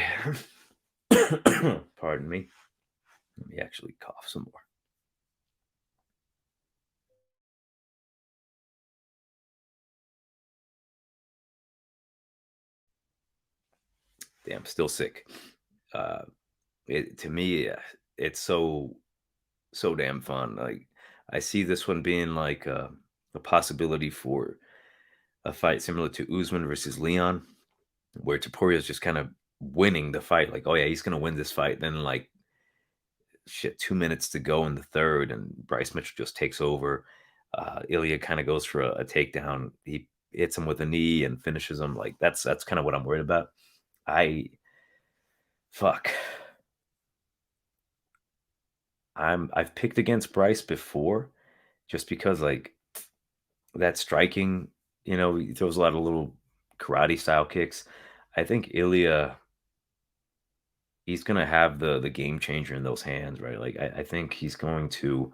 Pardon me. Let me actually cough some more. Damn, still sick. Uh, to me, it's so damn fun. Like I see this one being like a possibility for a fight similar to Usman versus Leon, where Topuria is just kind of winning the fight. Like, oh yeah, he's gonna win this fight. Then like shit, 2 minutes to go in the third, and Bryce Mitchell just takes over. Ilya kind of goes for a takedown. He hits him with a knee and finishes him. Like that's kind of what I'm worried about. I fuck. I've picked against Bryce before, just because like that striking, he throws a lot of little karate style kicks. I think Ilya, he's gonna have the game changer in those hands, right? Like I think he's going to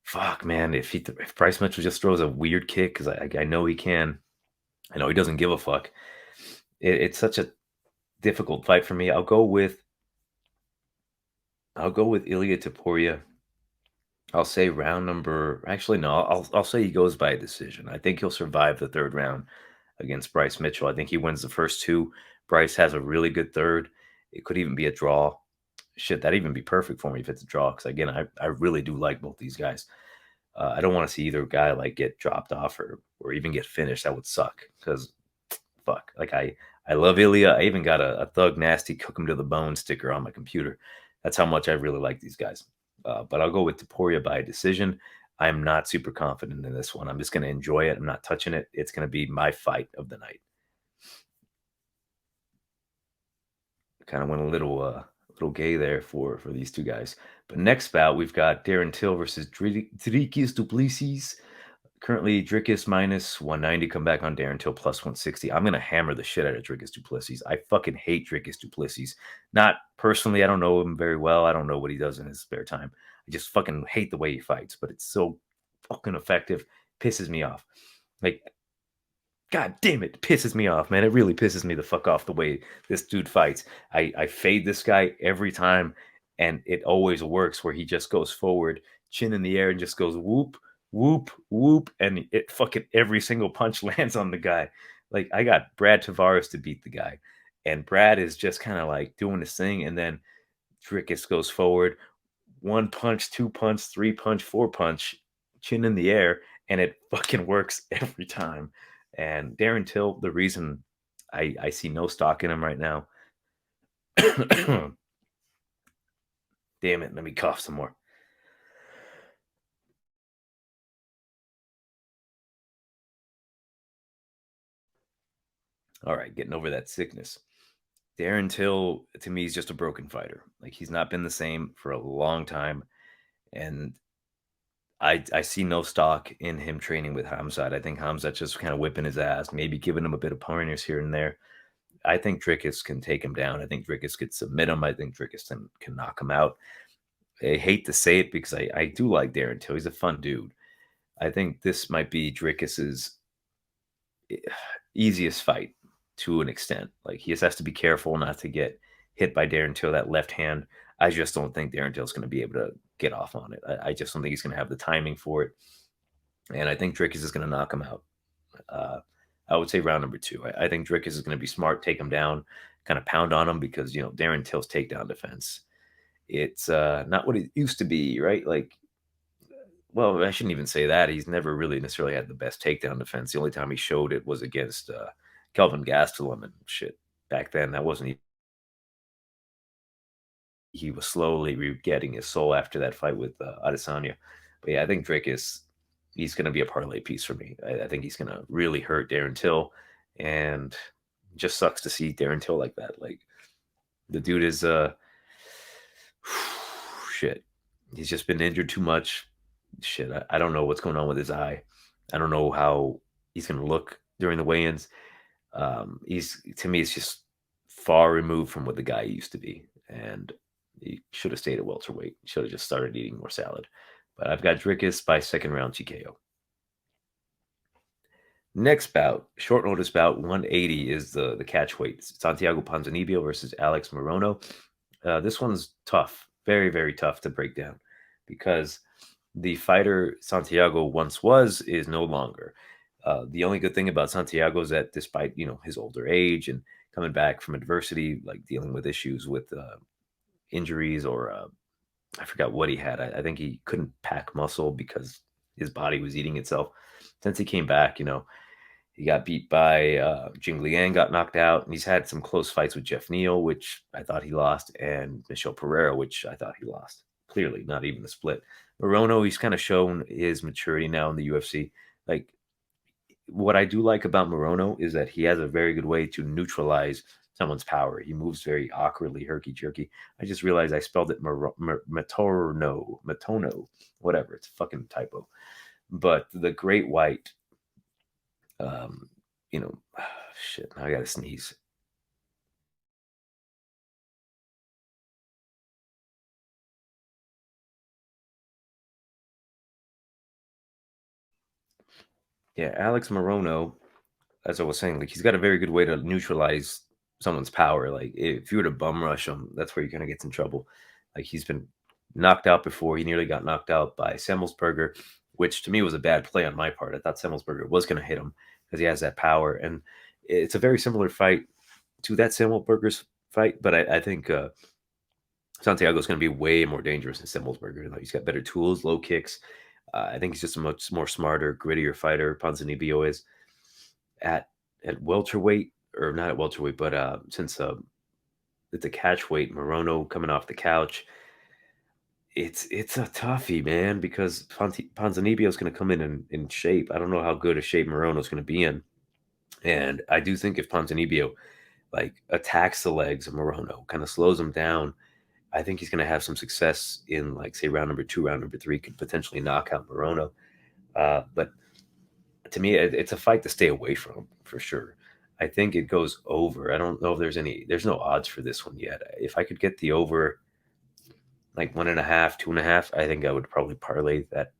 fuck, man. If Bryce Mitchell just throws a weird kick, because I know he can, I know he doesn't give a fuck. It's such a difficult fight for me. I'll go with Ilya Topuria. I'll say round number. Actually, no. I'll say he goes by a decision. I think he'll survive the third round against Bryce Mitchell. I think he wins the first two. Bryce has a really good third. It could even be a draw. Shit, that'd even be perfect for me if it's a draw. Because again, I really do like both these guys. I don't want to see either guy like get dropped off or even get finished. That would suck. Because fuck, like I love Ilya. I even got a Thug Nasty Cook him to the bone sticker on my computer. That's how much I really like these guys. But I'll go with Topuria by decision. I'm not super confident in this one. I'm just going to enjoy it. I'm not touching it. It's going to be my fight of the night. Kind of went a little gay there for these two guys. But next bout, we've got Darren Till versus Dricus du Plessis. Currently, Dricus minus 190. Come back on Darren Till plus 160. I'm going to hammer the shit out of Dricus du Plessis. I fucking hate Dricus du Plessis. Not personally. I don't know him very well. I don't know what he does in his spare time. I just fucking hate the way he fights, but it's so fucking effective. Pisses me off. Like, God damn it, pisses me off, man. It really pisses me the fuck off the way this dude fights. I fade this guy every time, and it always works where he just goes forward, chin in the air, and just goes whoop, whoop, whoop, and it fucking every single punch lands on the guy. Like I got Brad Tavares to beat the guy, and Brad is just kind of like doing his thing, and then Dricus goes forward, one punch, two punch, three punch, four punch, chin in the air, and it fucking works every time. And Darren Till, the reason I see no stock in him right now, Damn it. Let me cough some more. All right, getting over that sickness. Darren Till, to me, is just a broken fighter. Like, he's not been the same for a long time. And I see no stock in him training with Hamzat. I think Hamzat's just kind of whipping his ass, maybe giving him a bit of pointers here and there. I think Drickus can take him down. I think Drickus could submit him. I think Drickus can knock him out. I hate to say it because I do like Darren Till. He's a fun dude. I think this might be Drickis's easiest fight to an extent. Like, he just has to be careful not to get hit by Darren Till, that left hand. I just don't think Darren Till's going to be able to get off on it. I just don't think he's going to have the timing for it. And I think Drickus is going to knock him out. I would say round number 2. I think Drickus is going to be smart, take him down, kind of pound on him because, Darren Till's takedown defense, it's not what it used to be, right? Like, well, I shouldn't even say that. He's never really necessarily had the best takedown defense. The only time he showed it was against Kelvin Gastelum and shit. Back then, that wasn't. He was slowly getting his soul after that fight with Adesanya. But yeah, I think he's going to be a parlay piece for me. I think he's going to really hurt Darren Till, and it just sucks to see Darren Till like that. Like, the dude is shit. He's just been injured too much. Shit, I don't know what's going on with his eye. I don't know how he's going to look during the weigh-ins. To me, it's just far removed from what the guy used to be, and he should have stayed at welterweight. Should have just started eating more salad. But I've got Drickus by second round TKO. Next bout, short notice bout, 180 is the catch weight. Santiago Ponzinibbio versus Alex Morono. This one's tough, very, very tough to break down because the fighter Santiago once was is no longer. The only good thing about Santiago is that despite his older age and coming back from adversity, like dealing with issues with injuries or I forgot what he had. I think he couldn't pack muscle because his body was eating itself. Since he came back, he got beat by Jing Liang, got knocked out, and he's had some close fights with Jeff Neal, which I thought he lost, and Michel Pereira, which I thought he lost. Clearly, not even a split. Morono, he's kind of shown his maturity now in the UFC. Like, what I do like about Morono is that he has a very good way to neutralize someone's power. He moves very awkwardly, herky-jerky. I just realized I spelled it Matono, whatever. It's a fucking typo. But the Great White, shit, now I gotta sneeze. Yeah, Alex Morono, as I was saying, like, he's got a very good way to neutralize someone's power. Like, if you were to bum rush him, that's where you're gonna get in trouble. Like, he's been knocked out before. He nearly got knocked out by Semmelsberger, which to me was a bad play on my part. I thought Semmelsberger was gonna hit him because he has that power, and it's a very similar fight to that Semmelsberger's fight. But I think Santiago's going to be way more dangerous than Semmelsberger. He's got better tools, low kicks. I think he's just a much more smarter, grittier fighter. Ponzinibbio is at welterweight, or not at welterweight, but since it's a catch weight, Morono coming off the couch, it's a toughie, man, because Ponzinibbio is going to come in shape. I don't know how good a shape Morono is going to be in, and I do think if Ponzinibbio like attacks the legs of Morono, kind of slows him down, I think he's going to have some success in, like, say, round number 2, round number 3, could potentially knock out Morono. But to me, it's a fight to stay away from for sure. I think it goes over. I don't know if there's no odds for this one yet. If I could get the over, like 1.5, 2.5, I think I would probably parlay that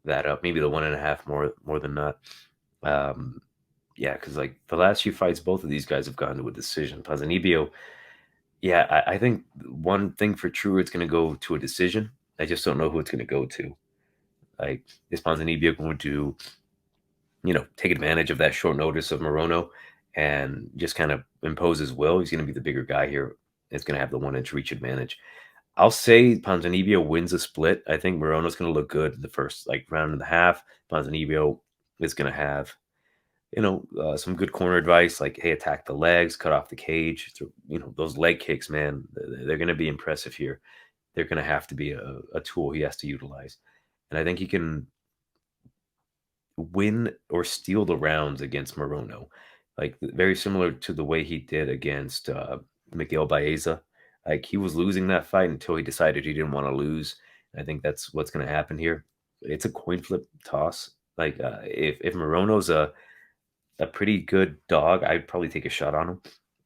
up. Maybe the 1.5 more than not. Yeah, because like the last few fights, both of these guys have gone to a decision. Ponzinibbio, yeah, I think one thing for sure, it's going to go to a decision. I just don't know who it's going to go to. Like, is Ponzinibbio going to, take advantage of that short notice of Morono and just kind of impose his will? He's going to be the bigger guy here. It's going to have the 1-inch reach advantage. I'll say Ponzinibbio wins a split. I think Morono's going to look good in the first round and a half. Ponzinibbio is going to have some good corner advice like, hey, attack the legs, cut off the cage. Those leg kicks, man, they're going to be impressive here. They're going to have to be a tool he has to utilize. And I think he can win or steal the rounds against Morono, like very similar to the way he did against Miguel Baeza. Like he was losing that fight until he decided he didn't want to lose. I think that's what's going to happen here. It's a coin flip toss. Like if Morono's a pretty good dog, I'd probably take a shot on him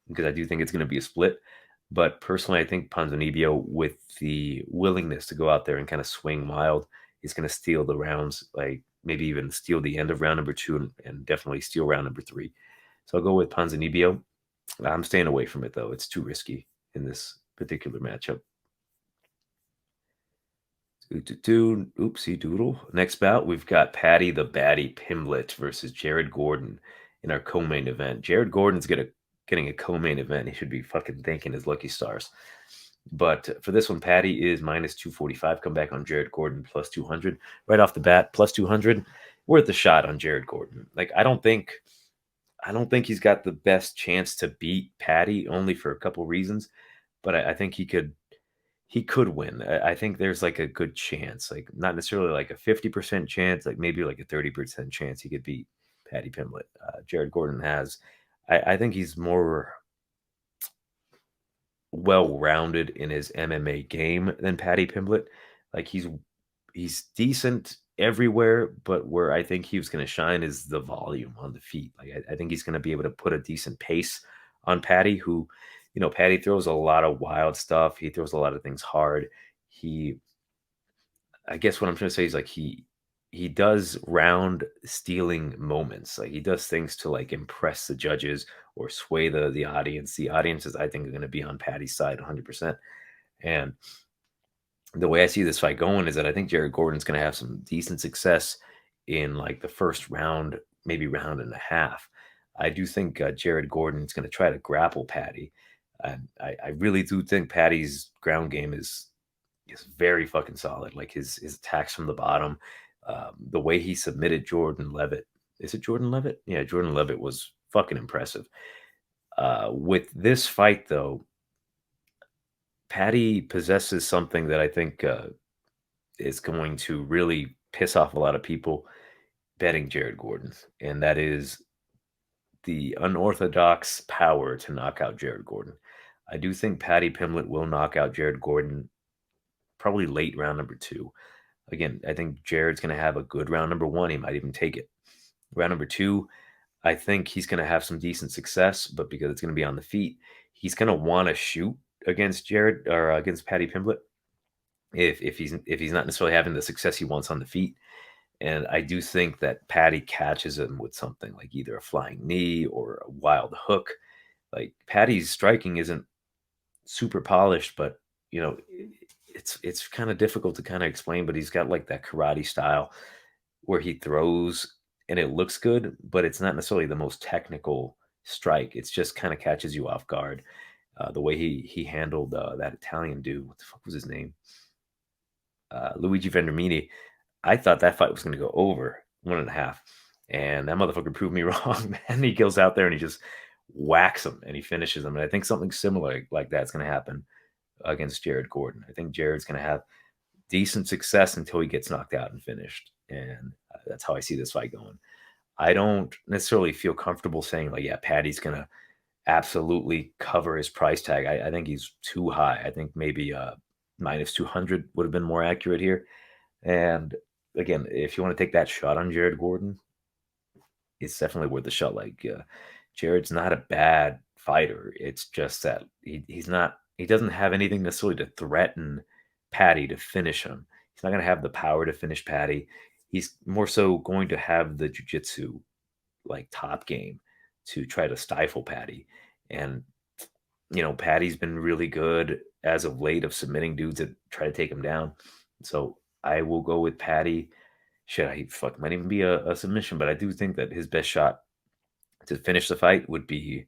because I do think it's going to be a split. But personally, I think Ponzinibbio, with the willingness to go out there and kind of swing wild, is going to steal the rounds, like maybe even steal the end of round number 2 and definitely steal round number 3. So I'll go with Ponzinibbio. I'm staying away from it, though. It's too risky in this particular matchup. Oopsie doodle. Next bout, we've got Paddy the Baddy Pimblett versus Jared Gordon in our co-main event. Jared Gordon's getting a co-main event. He should be fucking thanking his lucky stars. But for this one, Paddy is minus 245. Come back on Jared Gordon plus 200. Right off the bat, plus 200. Worth a shot on Jared Gordon. Like I don't think he's got the best chance to beat Paddy, only for a couple reasons. But I think he could win. I think there's like a good chance, like not necessarily like a 50% chance, like maybe like a 30% chance he could beat Paddy Pimblett. Jared Gordon has, I think he's more well-rounded in his MMA game than Paddy Pimblett. Like he's decent everywhere, but where I think he was going to shine is the volume on the feet. Like I think he's going to be able to put a decent pace on Paddy, who, Paddy throws a lot of wild stuff. He throws a lot of things hard. I guess what I'm trying to say is like he does round stealing moments. Like he does things to like impress the judges or sway the audience. The audience is, I think, going to be on Paddy's side 100%. And the way I see this fight going is that I think Jared Gordon's going to have some decent success in like the first round, maybe round and a half. I do think Jared Gordon's going to try to grapple Paddy. I really do think Paddy's ground game is very fucking solid. Like his attacks from the bottom, the way he submitted Jordan Levitt. Is it Jordan Levitt? Yeah, Jordan Levitt was fucking impressive. With this fight, though, Paddy possesses something that I think is going to really piss off a lot of people betting Jared Gordon, and that is the unorthodox power to knock out Jared Gordon. I do think Paddy Pimblett will knock out Jared Gordon probably late round number 2. Again, I think Jared's going to have a good round number 1. He might even take it. Round number 2, I think he's going to have some decent success, but because it's going to be on the feet, he's going to want to shoot against Jared or against Paddy Pimblett if he's not necessarily having the success he wants on the feet. And I do think that Paddy catches him with something like either a flying knee or a wild hook. Like Paddy's striking isn't super polished, but it's kind of difficult to kind of explain. But he's got like that karate style where he throws and it looks good, but it's not necessarily the most technical strike. It's just kind of catches you off guard. The way he handled that Italian dude, what the fuck was his name? Luigi Vendramini. I thought that fight was going to go over 1.5, and that motherfucker proved me wrong, man. He goes out there and he just whacks him and he finishes him. And I think something similar like that's going to happen against Jared Gordon. I think Jared's going to have decent success until he gets knocked out and finished. And that's how I see this fight going. I don't necessarily feel comfortable saying like, yeah, Paddy's going to absolutely cover his price tag. I think he's too high. I think maybe minus 200 would have been more accurate here. And again, if you want to take that shot on Jared Gordon, it's definitely worth the shot. Like Jared's not a bad fighter. It's just that he doesn't have anything necessarily to threaten Paddy to finish him. He's not going to have the power to finish Paddy. He's more so going to have the jiu-jitsu like top game to try to stifle Paddy. And Paddy's been really good as of late of submitting dudes that try to take him down. So I will go with Paddy. Might even be a submission, but I do think that his best shot to finish the fight would be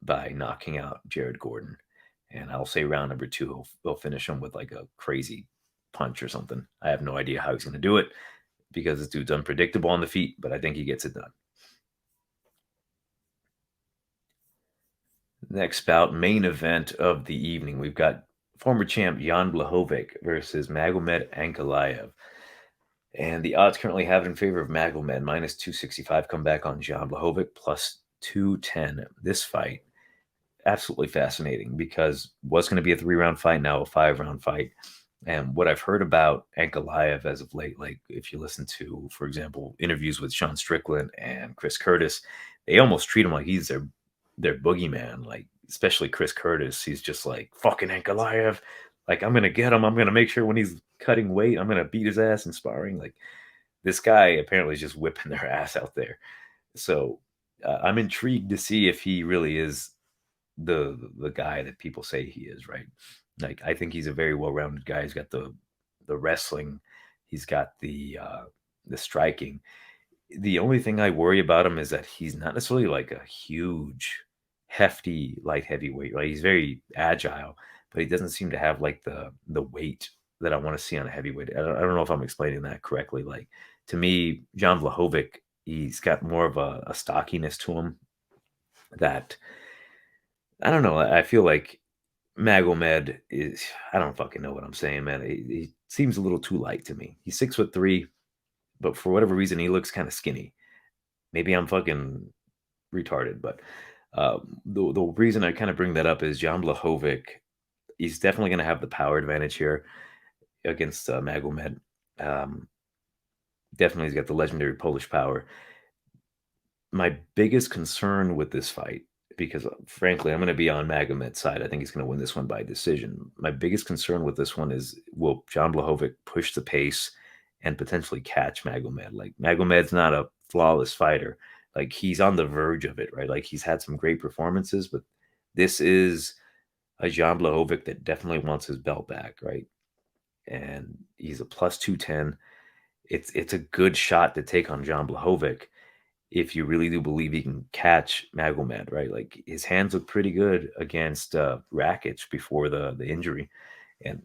by knocking out Jared Gordon. And I'll say round number 2, he'll finish him with like a crazy punch or something. I have no idea how he's going to do it because this dude's unpredictable on the feet, but I think he gets it done. Next bout, main event of the evening. We've got former champ Jan Blachowicz versus Magomed Ankalaev. And the odds currently have it in favor of Magomed, minus 265. Come back on Jan Blachowicz, plus 210. This fight, absolutely fascinating because was going to be a 3-round fight, now a 5-round fight. And what I've heard about Ankalaev as of late, like if you listen to, for example, interviews with Sean Strickland and Chris Curtis, they almost treat him like he's their boogeyman. Like especially Chris Curtis, he's just like fucking Ankalaev. Like I'm gonna get him. I'm gonna make sure when he's cutting weight, I'm gonna beat his ass in sparring. Like this guy apparently is just whipping their ass out there. So I'm intrigued to see if he really is the guy that people say he is, right? Like I think he's a very well-rounded guy. He's got the wrestling, he's got the striking. The only thing I worry about him is that he's not necessarily like a huge, hefty light heavyweight. Right? He's very agile, but he doesn't seem to have like the weight that I want to see on a heavyweight. I don't know if I'm explaining that correctly. Like to me, Jan Blachowicz, he's got more of a stockiness to him that I don't know. I feel like Magomed is. I don't fucking know what I'm saying, man. He seems a little too light to me. He's 6'3", but for whatever reason, he looks kind of skinny. Maybe I'm fucking retarded, but the reason I kind of bring that up is Jan Blachowicz. He's definitely going to have the power advantage here against Magomed. Definitely, he's got the legendary Polish power. My biggest concern with this fight, because frankly, I'm going to be on Magomed's side. I think he's going to win this one by decision. My biggest concern with this one is will Jan Blachowicz push the pace and potentially catch Magomed? Like Magomed's not a flawless fighter. Like he's on the verge of it, right? Like he's had some great performances, but this is a Jan Blachowicz that definitely wants his belt back, right? And he's a plus 210. It's a good shot to take on Jan Blachowicz if you really do believe he can catch Magomed, right? Like his hands look pretty good against Rakic before the injury, and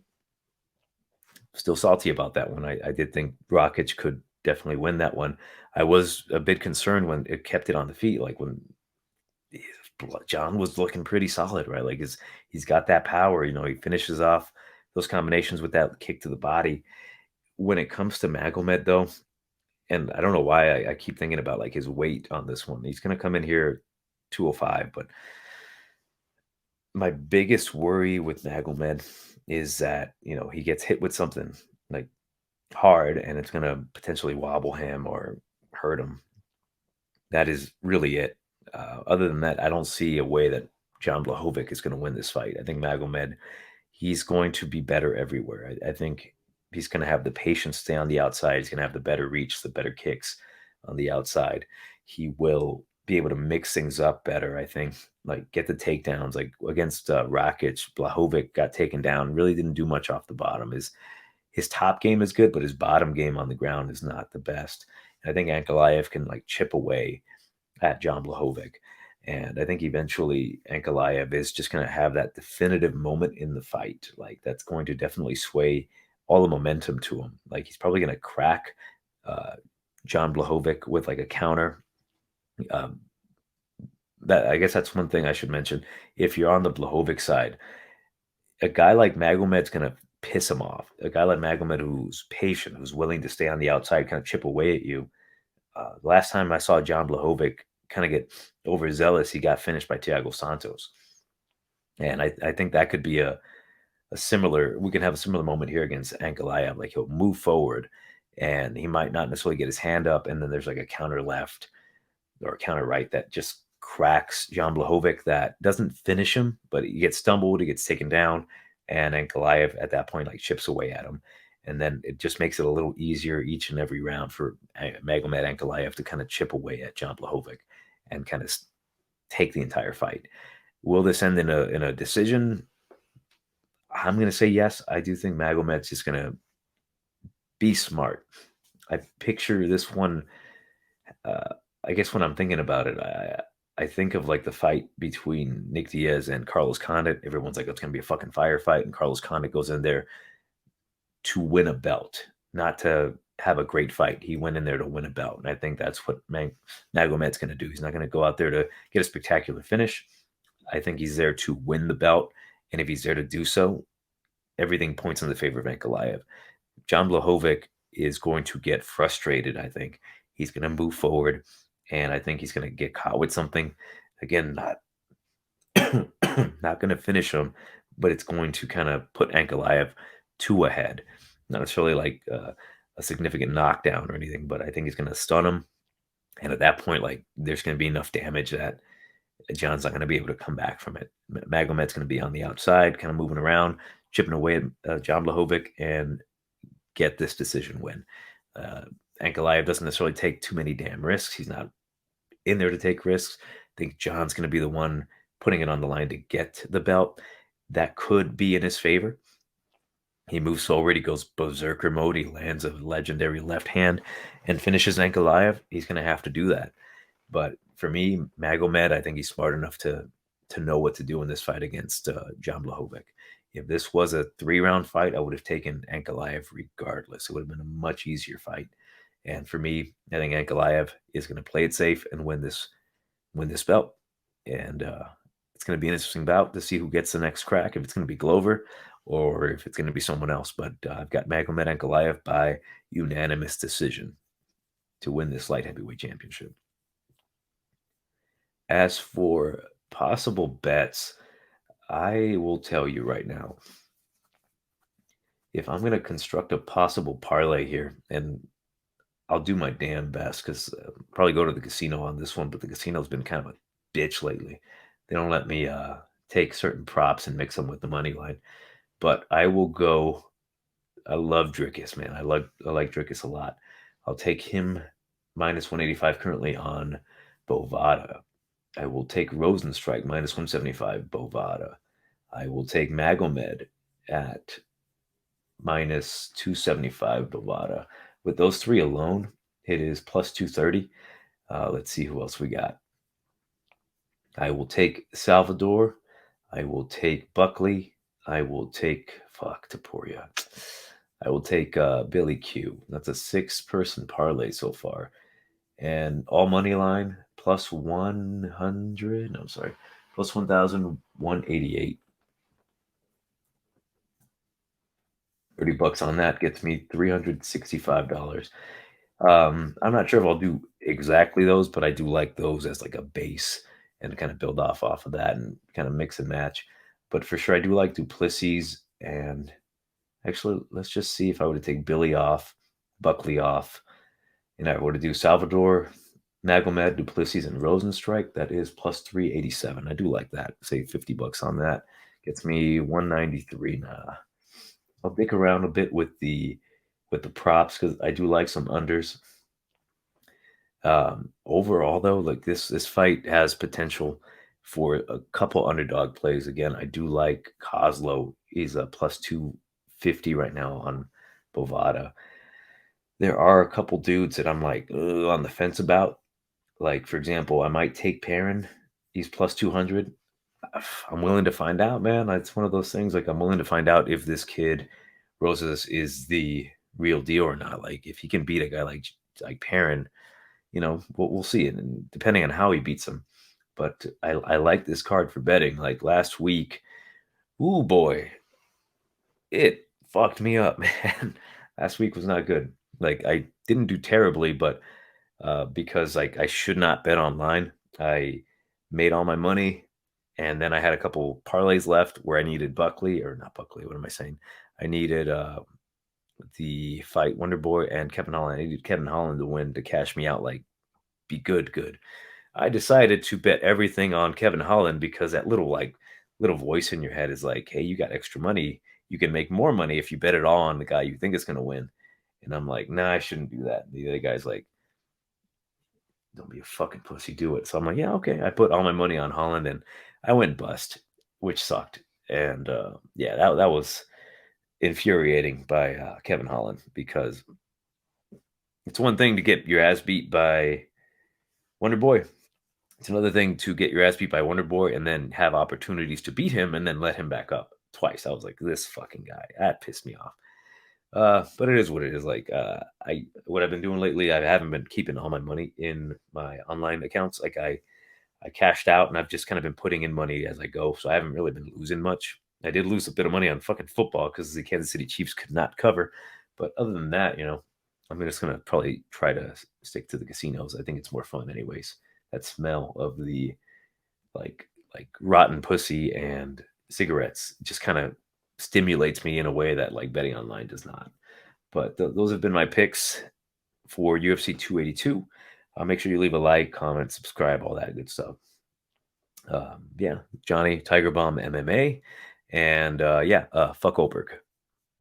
still salty about that one. I did think Rakic could definitely win that one. I was a bit concerned when it kept it on the feet, like when John was looking pretty solid, right? Like he's got that power, he finishes off those combinations with that kick to the body. When it comes to Magomed, though, and I don't know why I keep thinking about like his weight on this one. He's going to come in here 205, but my biggest worry with Magomed is that he gets hit with something like hard, and it's going to potentially wobble him or hurt him. That is really it. Other than that, I don't see a way that Jan Blachowicz is going to win this fight. I think Magomed, he's going to be better everywhere. I think he's going to have the patience to stay on the outside. He's going to have the better reach, the better kicks on the outside. He will be able to mix things up better, I think. Like get the takedowns. Like against Rakic, Blachowicz got taken down. Really didn't do much off the bottom. His top game is good, but his bottom game on the ground is not the best. And I think Ankalaev can like chip away at Jan Blachowicz. And I think eventually Ankalaev is just going to have that definitive moment in the fight. Like that's going to definitely sway all the momentum to him. Like he's probably going to crack Jan Blachowicz with like a counter. That I guess that's one thing I should mention. If you're on the Blachowicz side, a guy like Magomed's going to piss him off. A guy like Magomed who's patient, who's willing to stay on the outside, kind of chip away at you. Last time I saw Jan Blachowicz kind of get overzealous, he got finished by Thiago Santos. And I think that could be a similar, we can have a similar moment here against Ankalaev. Like he'll move forward and he might not necessarily get his hand up, and then there's like a counter left or a counter right that just cracks Jan Blachowicz, that doesn't finish him, but he gets stumbled, he gets taken down, and Ankalaev at that point like chips away at him. And then it just makes it a little easier each and every round for Magomed Ankalaev to kind of chip away at Jan Blachowicz and kind of take the entire fight. Will this end in a decision? I'm going to say yes. I do think Magomed's just going to be smart. I picture this one. I guess when I'm thinking about it, I think of like the fight between Nick Diaz and Carlos Condit. Everyone's like, it's going to be a fucking firefight. And Carlos Condit goes in there to win a belt, not to have a great fight. He went in there to win a belt. And I think that's what Magomed's going to do. He's not going to go out there to get a spectacular finish. I think he's there to win the belt. And if he's there to do so, everything points in the favor of Ankalaev. John Blachowicz is going to get frustrated, I think. He's going to move forward, and I think he's going to get caught with something. Again, not not going to finish him, but it's going to kind of put Ankalaev two ahead. Not necessarily like a significant knockdown or anything, but I think he's going to stun him. And at that point, like there's going to be enough damage that John's not going to be able to come back from it. Magomed's going to be on the outside, kind of moving around, chipping away at John Blachowicz and get this decision win. Ankalaev doesn't necessarily take too many damn risks. He's not in there to take risks. I think John's going to be the one putting it on the line to get the belt. That could be in his favor. He moves forward. He goes berserker mode. He lands a legendary left hand and finishes Ankalaev. He's going to have to do that. But for me, Magomed, I think he's smart enough to know what to do in this fight against John Blachowicz. If this was a 3-round fight, I would have taken Ankalaev regardless. It would have been a much easier fight. And for me, I think Ankalaev is going to play it safe and win this belt. And it's going to be an interesting bout to see who gets the next crack, if it's going to be Glover or if it's going to be someone else. But I've got Magomed Ankalaev by unanimous decision to win this light heavyweight championship. As for possible bets, I will tell you right now, if I'm going to construct a possible parlay here, and I'll do my damn best because probably go to the casino on this one, but the casino's been kind of a bitch lately. They don't let me take certain props and mix them with the money line. But I will go. I love Drickus, man. I like Drickus a lot. I'll take him minus 185 currently on Bovada. I will take Rozenstruik minus 175 Bovada. I will take Magomed at minus 275 Bovada. With those three alone, it is plus 230. Let's see who else we got. I will take Salvador. I will take Buckley. I will take Topuria. I will take Billy Q. That's a 6-person parlay so far. And all money line plus 100. No, I'm sorry. Plus 1,188. $30 on that gets me $365. I'm not sure if I'll do exactly those, but I do like those as like a base and kind of build off of that and kind of mix and match. But for sure, I do like Plussis. And actually, let's just see if I were to take Billy off, Buckley off, and I were to do Salvador, Magomed, Plussis, and Rozenstruik. That is plus 387. I do like that. Say $50 on that gets me 193. Nah, I'll dick around a bit with the props because I do like some unders. Overall, though, like this fight has potential for a couple underdog plays. Again, I do like Koslow. He's a plus 250 right now on Bovada. There are a couple dudes that I'm like on the fence about. Like, for example, I might take Perrin. He's plus 200. I'm willing to find out, man. It's one of those things. Like, I'm willing to find out if this kid Rosas is the real deal or not. Like, if he can beat a guy like Perrin, we'll see it, and depending on how he beats him. But I like this card for betting. Like last week, ooh boy, it fucked me up, man. Last week was not good. Like I didn't do terribly, but because like I should not bet online, I made all my money, and then I had a couple parlays left where I needed Buckley or not Buckley. What am I saying? I needed the fight Wonder Boy and Kevin Holland. I needed Kevin Holland to win to cash me out. Like be good. I decided to bet everything on Kevin Holland because that little voice in your head is like, hey, you got extra money. You can make more money if you bet it all on the guy you think is going to win. And I'm like, nah, I shouldn't do that. The other guy's like, don't be a fucking pussy, do it. So I'm like, yeah, okay. I put all my money on Holland and I went bust, which sucked. And yeah, that was infuriating by Kevin Holland because it's one thing to get your ass beat by Wonder Boy. It's another thing to get your ass beat by Wonder Boy and then have opportunities to beat him and then let him back up twice. I was like, this fucking guy. That pissed me off. But it is what it is. Like, what I've been doing lately, I haven't been keeping all my money in my online accounts. Like, I I cashed out, and I've just kind of been putting in money as I go. So I haven't really been losing much. I did lose a bit of money on fucking football because the Kansas City Chiefs could not cover. But other than that, I'm just going to probably try to stick to the casinos. I think it's more fun anyways. That smell of the like rotten pussy and cigarettes just kind of stimulates me in a way that like betting online does not. But those have been my picks for UFC 282. Make sure you leave a like, comment, subscribe, all that good stuff. Yeah, Johnny Tiger Bomb MMA, and fuck Oberg.